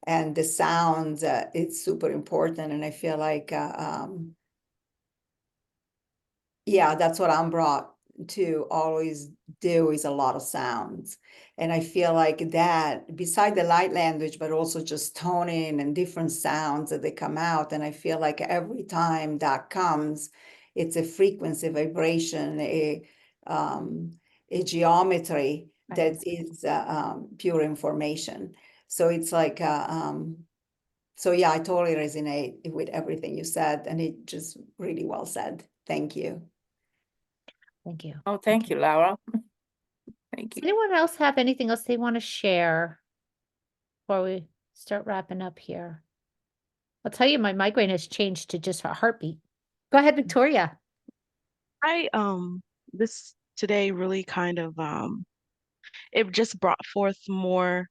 and the sounds. It's super important, and I feel like yeah, that's what I'm brought to always do, is a lot of sounds. And I feel like that, beside the light language, but also just toning and different sounds that they come out. And I feel like every time that comes, it's a frequency, vibration, a geometry that is pure information. So it's like, so yeah, I totally resonate with everything you said, and it just really well said. Thank you. Thank you. Oh, thank you, Laura. Thank Does you. anyone else have anything else they want to share before we start wrapping up here? I'll tell you, my migraine has changed to just a heartbeat. Go ahead, Victoria. This today really kind of it just brought forth more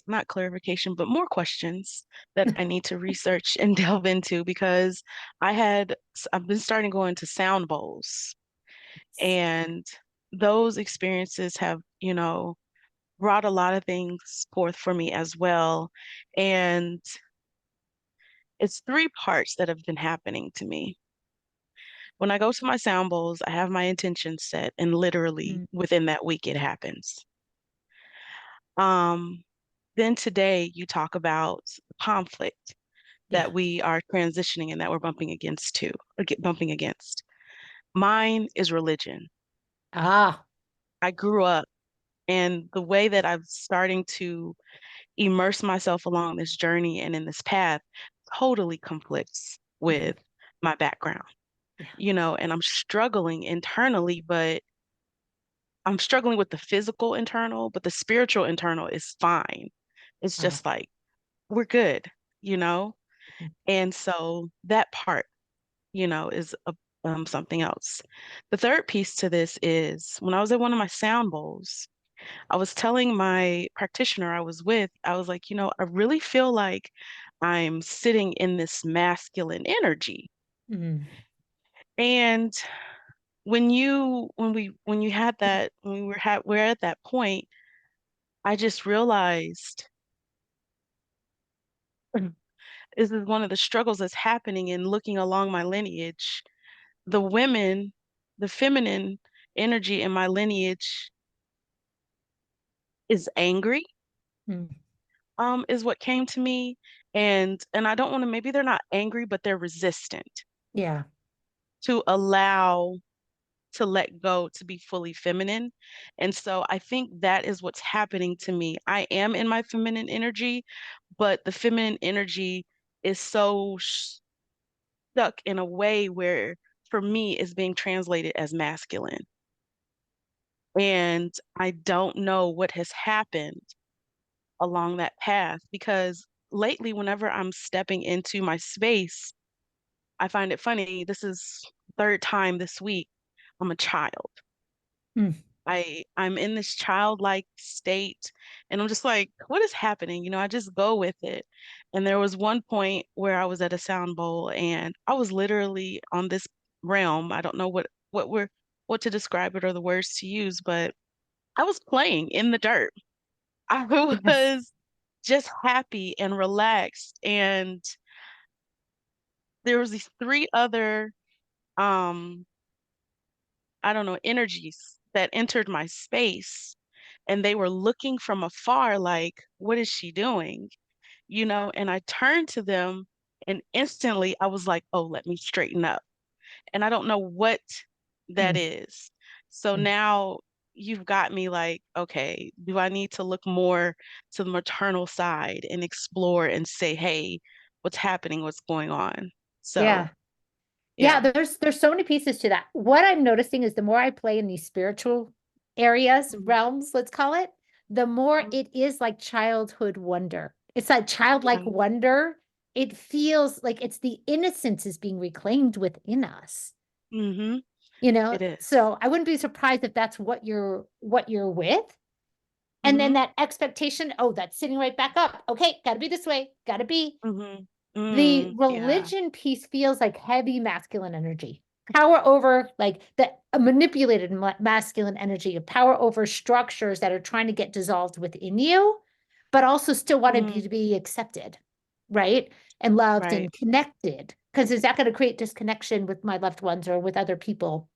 not clarification, but more questions that I need to research and delve into, because I've been starting going to sound bowls, and those experiences have, brought a lot of things forth for me as well. And it's three parts that have been happening to me. When I go to my sound bowls, I have my intention set, and literally within that week it happens. Then today you talk about conflict that we are transitioning and that we're bumping against. Mine is religion. Ah, I grew up, and the way that I'm starting to immerse myself along this journey and in this path totally conflicts with my background. And I'm struggling internally, but I'm struggling with the physical internal, but the spiritual internal is fine. It's Wow. just like, we're good, you know? Mhm. And so that part, is something else. The third piece to this is when I was at one of my sound bowls, I was telling my practitioner I was with, I was like, I really feel like I'm sitting in this masculine energy. Mm. And when you had that, when we're at that point, I just realized this is one of the struggles that's happening in looking along my lineage. The women, the feminine energy in my lineage is angry, Mm. is what came to me. And I don't want to, maybe they're not angry, but they're resistant Yeah. to allow to let go to be fully feminine. And so I think that is what's happening to me. I am in my feminine energy, but the feminine energy is so stuck in a way where for me is being translated as masculine. And I don't know what has happened along that path because lately, whenever I'm stepping into my space, I find it funny. This is third time this week. I'm a child. Mm. I'm in this childlike state and I'm just like, what is happening? I just go with it. And there was one point where I was at a sound bowl and I was literally on this realm. I don't know what to describe it or the words to use, but I was playing in the dirt. I Yes. was just happy and relaxed. And there was these three other um I don't know, energies that entered my space and they were looking from afar like, what is she doing? And I turned to them and instantly I was like, oh, let me straighten up. And I don't know what that Mm. is. So Mm. now you've got me like, okay, do I need to look more to the maternal side and explore and say, hey, what's happening? What's going on? So, Yeah. Yeah, yeah. there's so many pieces to that. What I'm noticing is the more I play in these spiritual areas, Mhm. realms, let's call it, the more Mhm. it is like childhood wonder. It's that childlike Yeah. wonder. It feels like it's the innocence is being reclaimed within us, Mm-hmm. you know? It is. So I wouldn't be surprised if that's what you're with. And then Mm-hmm. that expectation, oh, that's sitting right back up. Okay, gotta be this way, gotta be. Mm-hmm. The Yeah. religion piece feels like heavy masculine energy, power over like the manipulated masculine energy of power over structures that are trying to get dissolved within you, but also still want Mm-hmm. to be accepted, right? And loved Right. and connected. Because is that going to create disconnection with my loved ones or with other people?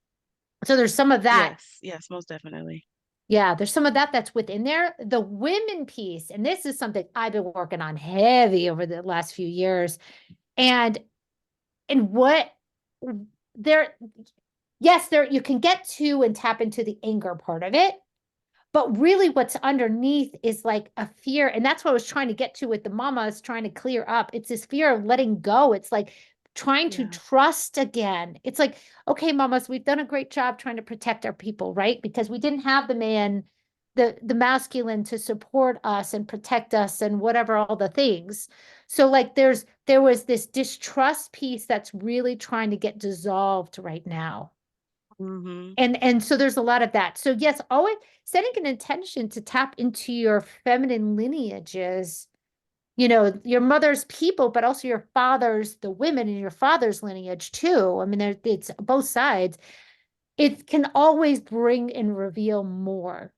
So there's some of that. Yes. Yes, most definitely. Yeah, there's some of that that's within there. The women piece, and this is something I've been working on heavy over the last few years. And what there, yes, there you can get to and tap into the anger part of it, but really what's underneath is like a fear. And that's what I was trying to get to with the mamas trying to clear up. It's this fear of letting go. It's like trying to Yeah. trust again. It's like, okay, mamas, we've done a great job trying to protect our people, right? Because we didn't have the man, the masculine to support us and protect us and whatever, all the things. So like there was this distrust piece that's really trying to get dissolved right now. Mm-hmm. And so there's a lot of that. So yes, always setting an intention to tap into your feminine lineages, your mother's people, but also your father's, the women in your father's lineage too. I mean, it's both sides. It can always bring and reveal more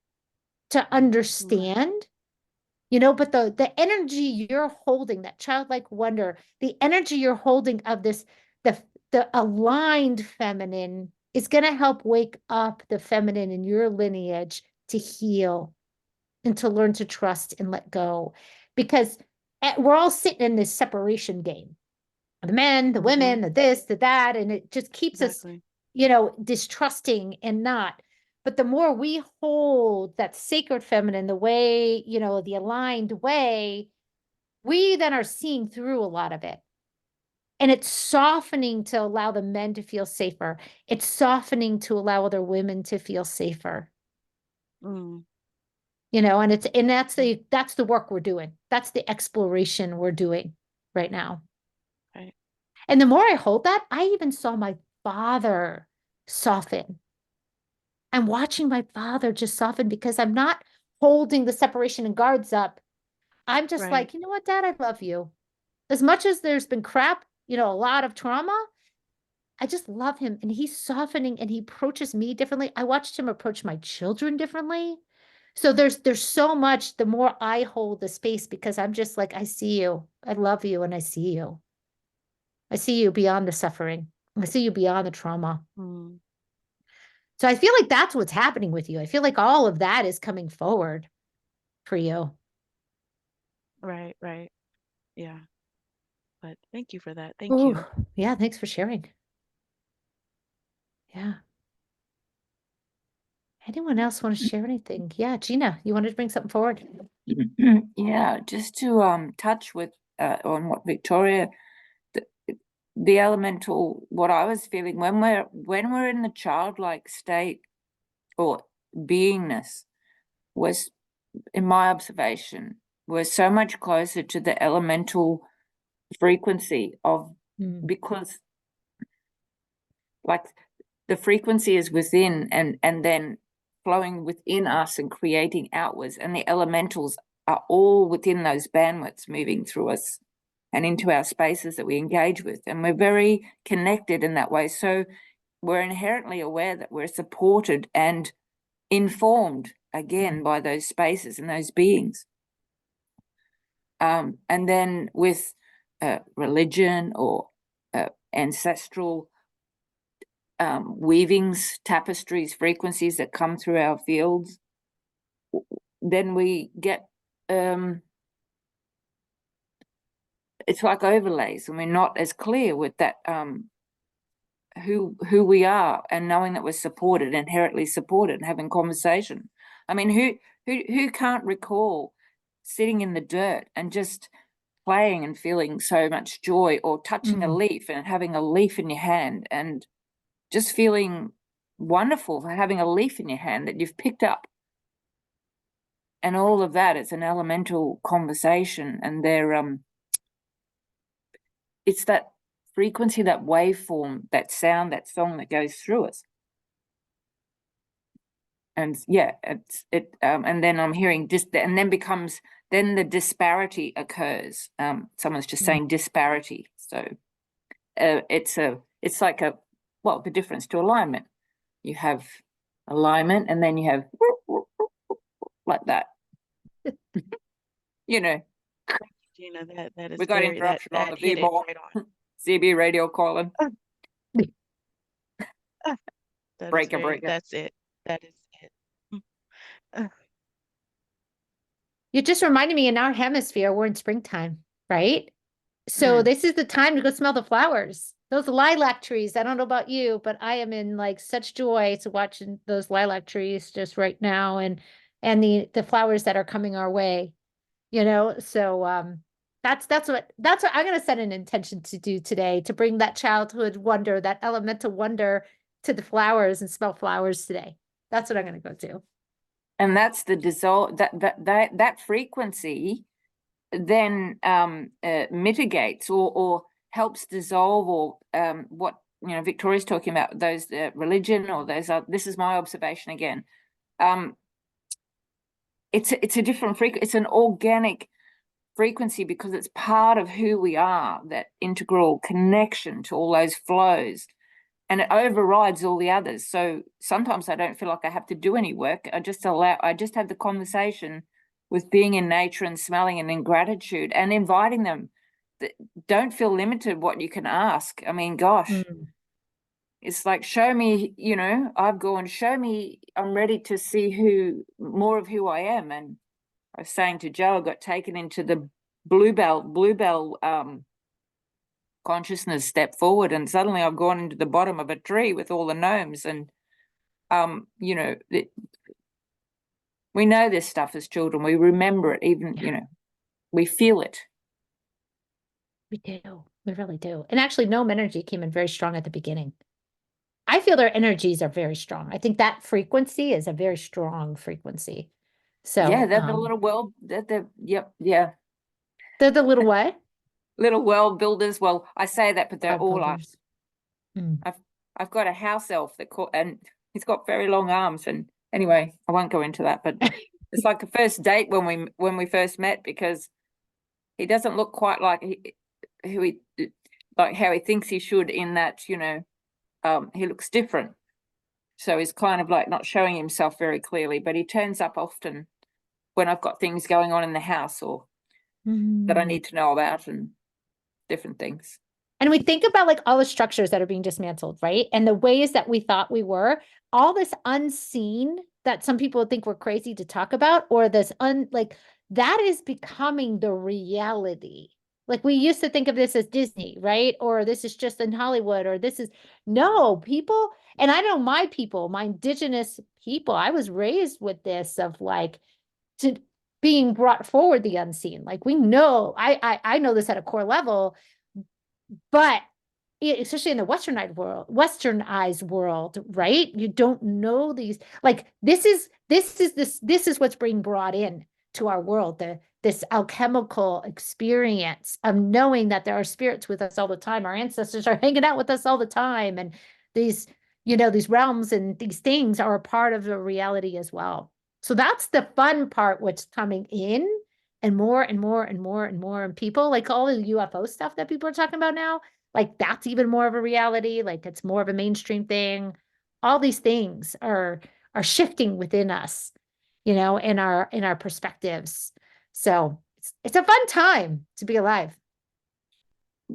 to Right. understand, but the energy you're holding, that childlike wonder, the energy you're holding of this, the the aligned feminine is going to help wake up the feminine in your lineage to heal and to learn to trust and let go. Because we're all sitting in this separation game. The men, the Mm-hmm. women, the this, the that, and it just keeps us, Exactly. distrusting and not. But the more we hold that sacred feminine, the way, the aligned way, we then are seeing through a lot of it. And it's softening to allow the men to feel safer. It's softening to allow other women to feel safer. Mm, and that's the work we're doing. That's the exploration we're doing right now. right. And the more I hold that, I even saw my father soften. I'm watching my father just soften because I'm not holding the separation and guards up. I'm just Right. like, you know what, Dad, I love you. As much as there's been crap, a lot of trauma, I just love him. And he's softening and he approaches me differently. I watched him approach my children differently. So there's so much, the more I hold the space, because I'm just like, I see you, I love you, and I see you. I see you beyond the suffering. I see you beyond the trauma. Mm, So I feel like that's what's happening with you. I feel like all of that is coming forward for you. right, right. Yeah. But thank you for that. Thank Ooh, you. yeah, thanks for sharing. Yeah. Anyone else want to share anything? Yeah, Gina, you wanted to bring something forward? Yeah, just to touch with on what Victoria, the elemental, what I was feeling when we're in the childlike state or beingness, was, in my observation, we're so much closer to the elemental frequency of, because like the frequency is within and then flowing within us and creating outwards, and the elementals are all within those bandwidths moving through us and into our spaces that we engage with, and we're very connected in that way. So we're inherently aware that we're supported and informed again by those spaces and those beings. And then with religion or ancestral weavings, tapestries, frequencies that come through our fields, then we get it's like overlays, and we're not as clear with that who we are, and knowing that we're supported, inherently supported, and having conversation. I mean, who can't recall sitting in the dirt and just playing and feeling so much joy, or touching a leaf and having a leaf in your hand and just feeling wonderful for having a leaf in your hand that you've picked up. And all of that is an elemental conversation, and it's that frequency, that waveform, that sound, that song that goes through us. And yeah, and then I'm hearing and then the disparity occurs. Someone's just saying disparity. So it's like the difference to alignment. You have alignment, and then you have like that. Gina, that is We got very, interruption on the hit it V-ball. right on. CB radio calling. Breaker. That's it. That is it. You just reminded me, in our hemisphere, we're in springtime, right? So this is the time to go smell the flowers. Those lilac trees. I don't know about you, but I am in like such joy to watching those lilac trees just right now, and the flowers that are coming our way. So that's what I'm going to set an intention to do today, to bring that childhood wonder, that elemental wonder, to the flowers and smell flowers today. That's what I'm going to go do. And that's the dissolve, that frequency then mitigates or helps dissolve, or what Victoria's talking about, those religion, or those this is my observation again. It's a different frequency. It's an organic frequency, because it's part of who we are, that integral connection to all those flows, and it overrides all the others. So sometimes I don't feel like I have to do any work. I just have the conversation with being in nature and smelling and in gratitude, and inviting them. Don't feel limited what you can ask. I mean, gosh, it's like, show me, I've gone, show me, I'm ready to see more of who I am. And I was saying to Joe, I got taken into the bluebell consciousness step forward, and suddenly I've gone into the bottom of a tree with all the gnomes, and we know this stuff as children. We remember it, even we feel it. We do. We really do. And actually, gnome energy came in very strong at the beginning. I feel their energies are very strong. I think that frequency is a very strong frequency. So Yeah, they're the little world, yep, yeah. they're the little what? Little world builders. Well, I say that, but they're World all are. builders. Mm. I've got a house elf and he's got very long arms. And anyway, I won't go into that, but it's like a first date when we first met, because he doesn't look quite like how he thinks he should, in that, he looks different. So he's kind of like not showing himself very clearly, but he turns up often when I've got things going on in the house or that I need to know about and different things. And we think about like all the structures that are being dismantled, right? And the ways that we thought we were, all this unseen that some people think we're crazy to talk about, or this that is becoming the reality. Like we used to think of this as Disney, right? Or this is just in Hollywood, or this is no people. And I know my people, my indigenous people, I was raised with this of like to being brought forward the unseen. Like we know, I know this at a core level, but especially in the westernized world, right? You don't know these, like this is what's being brought in to our world, this alchemical experience of knowing that there are spirits with us all the time. Our ancestors are hanging out with us all the time. And these, these realms and these things are a part of the reality as well. So that's the fun part, what's coming in, and more and more and more and more. And people, like all the UFO stuff that people are talking about now, like that's even more of a reality. Like it's more of a mainstream thing. All these things are shifting within us, in our perspectives. So it's a fun time to be alive.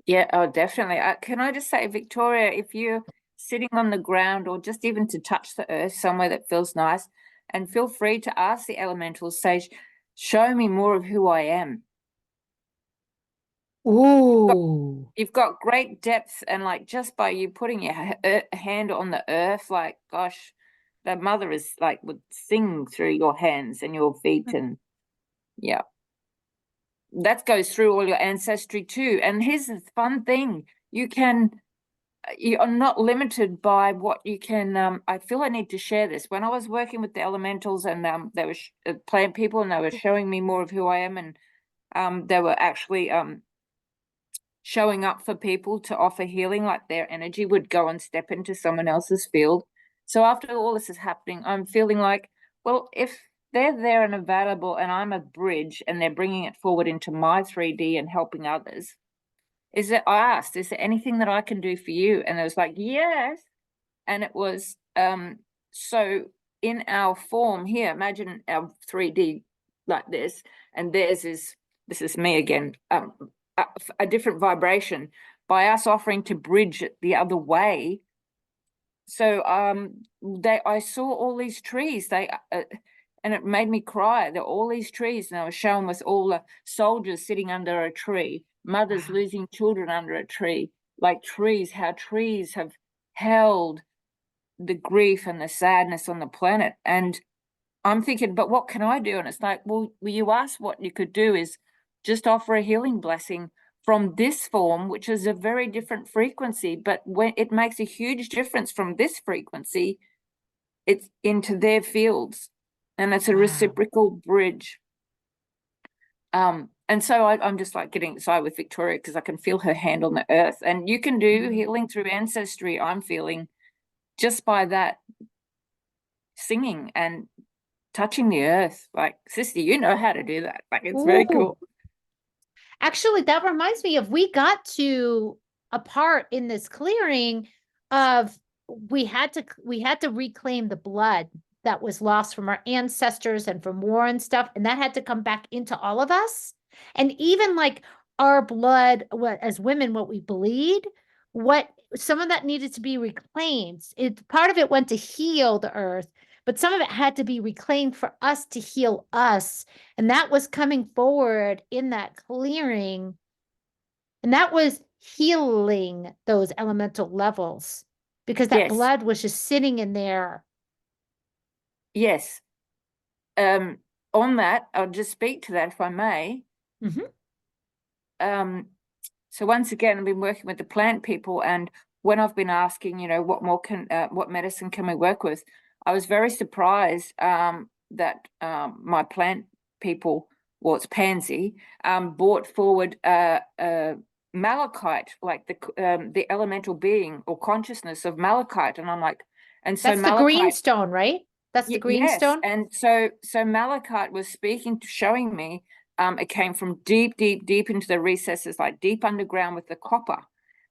Yeah, oh, definitely. Can I just say, Victoria, if you're sitting on the ground or just even to touch the earth somewhere that feels nice, and feel free to ask the elementals, say, show me more of who I am. Ooh. You've got great depth, and like just by you putting your hand on the earth, like, gosh, the mother is like would sing through your hands and your feet, and yeah. That goes through all your ancestry too. And here's the fun thing, you are not limited by what you can. I feel I need to share this. When I was working with the elementals, and they were plant people, and they were showing me more of who I am, and they were actually showing up for people to offer healing, like their energy would go and step into someone else's field. So after all this is happening, I'm feeling like, well, if they're there and available and I'm a bridge and they're bringing it forward into my 3D and helping others, I asked, is there anything that I can do for you? And it was like, yes. And it was, so in our form here, imagine our 3D like this, and this is me again, a different vibration, by us offering to bridge it the other way. So I saw all these trees, and it made me cry. There were all these trees, and I was shown with all the soldiers sitting under a tree, mothers losing children under a tree, like trees, how trees have held the grief and the sadness on the planet. And I'm thinking, but what can I do? And it's like, well, you asked what you could do is just offer a healing blessing from this form, which is a very different frequency, but when it makes a huge difference from this frequency, it's into their fields, and it's a reciprocal bridge. And so I'm just like getting excited with Victoria, because I can feel her hand on the earth, and you can do healing through ancestry, I'm feeling, just by that singing and touching the earth. Like, sister, you know how to do that. Like, it's very cool. Actually, that reminds me of, we got to a part in this clearing of we had to reclaim the blood that was lost from our ancestors and from war and stuff, and that had to come back into all of us. And even like our blood, as women, what we bleed, what some of that needed to be reclaimed. Part of it went to heal the earth, but some of it had to be reclaimed for us to heal us. And that was coming forward in that clearing. And that was healing those elemental levels, because that blood was just sitting in there. Yes. On that, I'll just speak to that, if I may. So once again, I've been working with the plant people, and when I've been asking, what medicine can we work with, I was very surprised that my plant people, well, it's Pansy, brought forward malachite, like the elemental being or consciousness of malachite, and I'm like, and so That's the green stone, right? That's the green yes, stone. and so malachite was showing me. It came from deep into the recesses, like deep underground with the copper.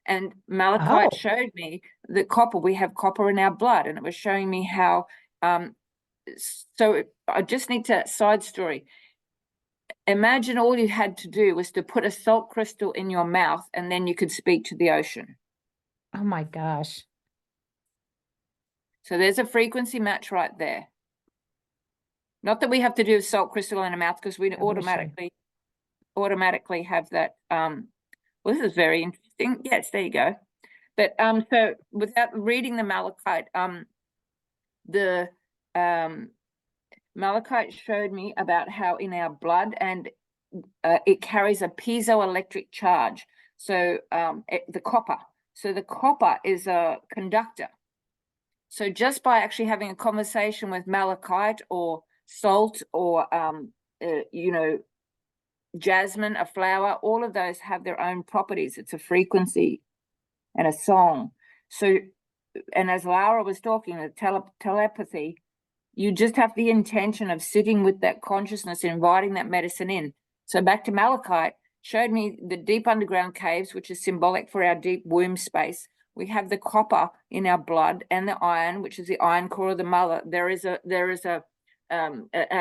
And malachite showed me the copper. We have copper in our blood, and it was showing me how. So I just need to side story. Imagine all you had to do was to put a salt crystal in your mouth, and then you could speak to the ocean. Oh my gosh. So there's a frequency match right there. Not that we have to do a salt crystal in our mouth, because we automatically have that. Well, this is very interesting. Yes, there you go. But so without reading the malachite, the malachite showed me about how in our blood, and it carries a piezoelectric charge. So the copper. So the copper is a conductor. So just by actually having a conversation with malachite or salt or jasmine, a flower, all of those have their own properties. It's a frequency and a song. So, and as Laura was talking, the telepathy, you just have the intention of sitting with that consciousness, inviting that medicine in. So back to malachite, showed me the deep underground caves, which is symbolic for our deep womb space. We have the copper in our blood and the iron, which is the iron core of the mother. There is a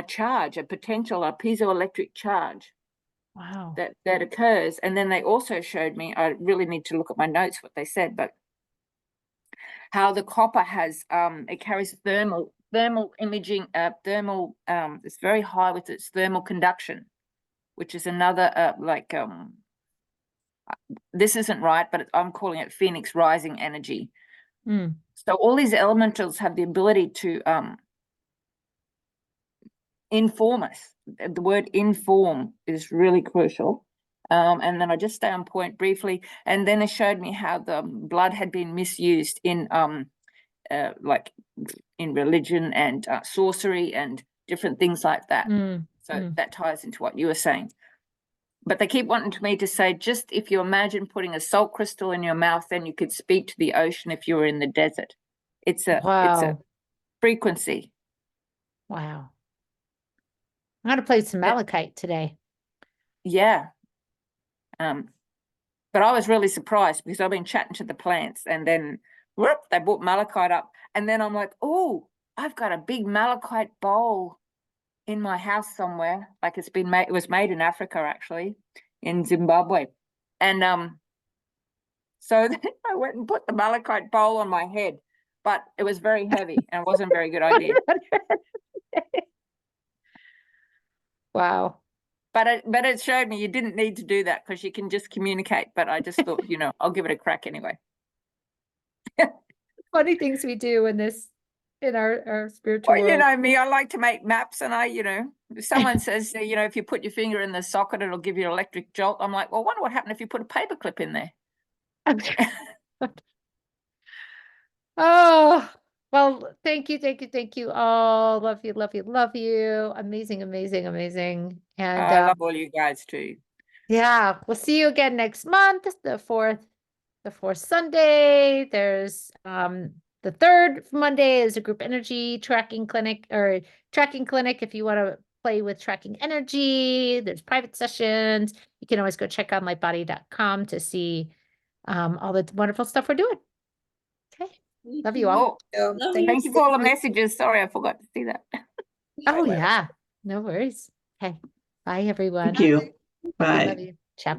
charge, a potential, a piezoelectric charge. Wow. That occurs. And then they also showed me, I really need to look at my notes what they said, but how the copper has it carries thermal imaging, it's very high with its thermal conduction, which is another this isn't right, but I'm calling it Phoenix rising energy. So all these elementals have the ability to inform us. The word inform is really crucial. And then I just stay on point briefly. And then it showed me how the blood had been misused in like in religion and sorcery and different things like that. So that ties into what you were saying. But they keep wanting me to say, just if you imagine putting a salt crystal in your mouth, then you could speak to the ocean if you were in the desert. It's a frequency. Wow. I'm gonna play some malachite today. Yeah. But I was really surprised because I've been chatting to the plants, and then whoop, they brought malachite up, and then I'm like, oh, I've got a big malachite bowl in my house somewhere. Like it's been made, it was made in Africa, actually, in Zimbabwe. And so then I went and put the malachite bowl on my head, but it was very heavy and it wasn't a very good idea. Wow. But it showed me you didn't need to do that because you can just communicate. But I just thought, I'll give it a crack anyway. Funny things we do in our spiritual Well, world. you know me, I like to make maps, and if someone says, if you put your finger in the socket, it'll give you an electric jolt. I'm like, well, I wonder what happened if you put a paperclip in there. Oh, well, thank you all. Love you, love you, love you. Amazing, amazing, amazing. And I love all you guys too. yeah, we'll see you again next month, the fourth Sunday. There's the third Monday is a group energy tracking clinic if you want to play with tracking energy. There's private sessions. You can always go check on lightbody.com to see all the wonderful stuff we're doing. Okay. Love you all. Thank you for all the messages. Sorry, I forgot to see that. Oh yeah. No worries. Okay. Bye everyone. Thank you. Bye. Love you. Ciao.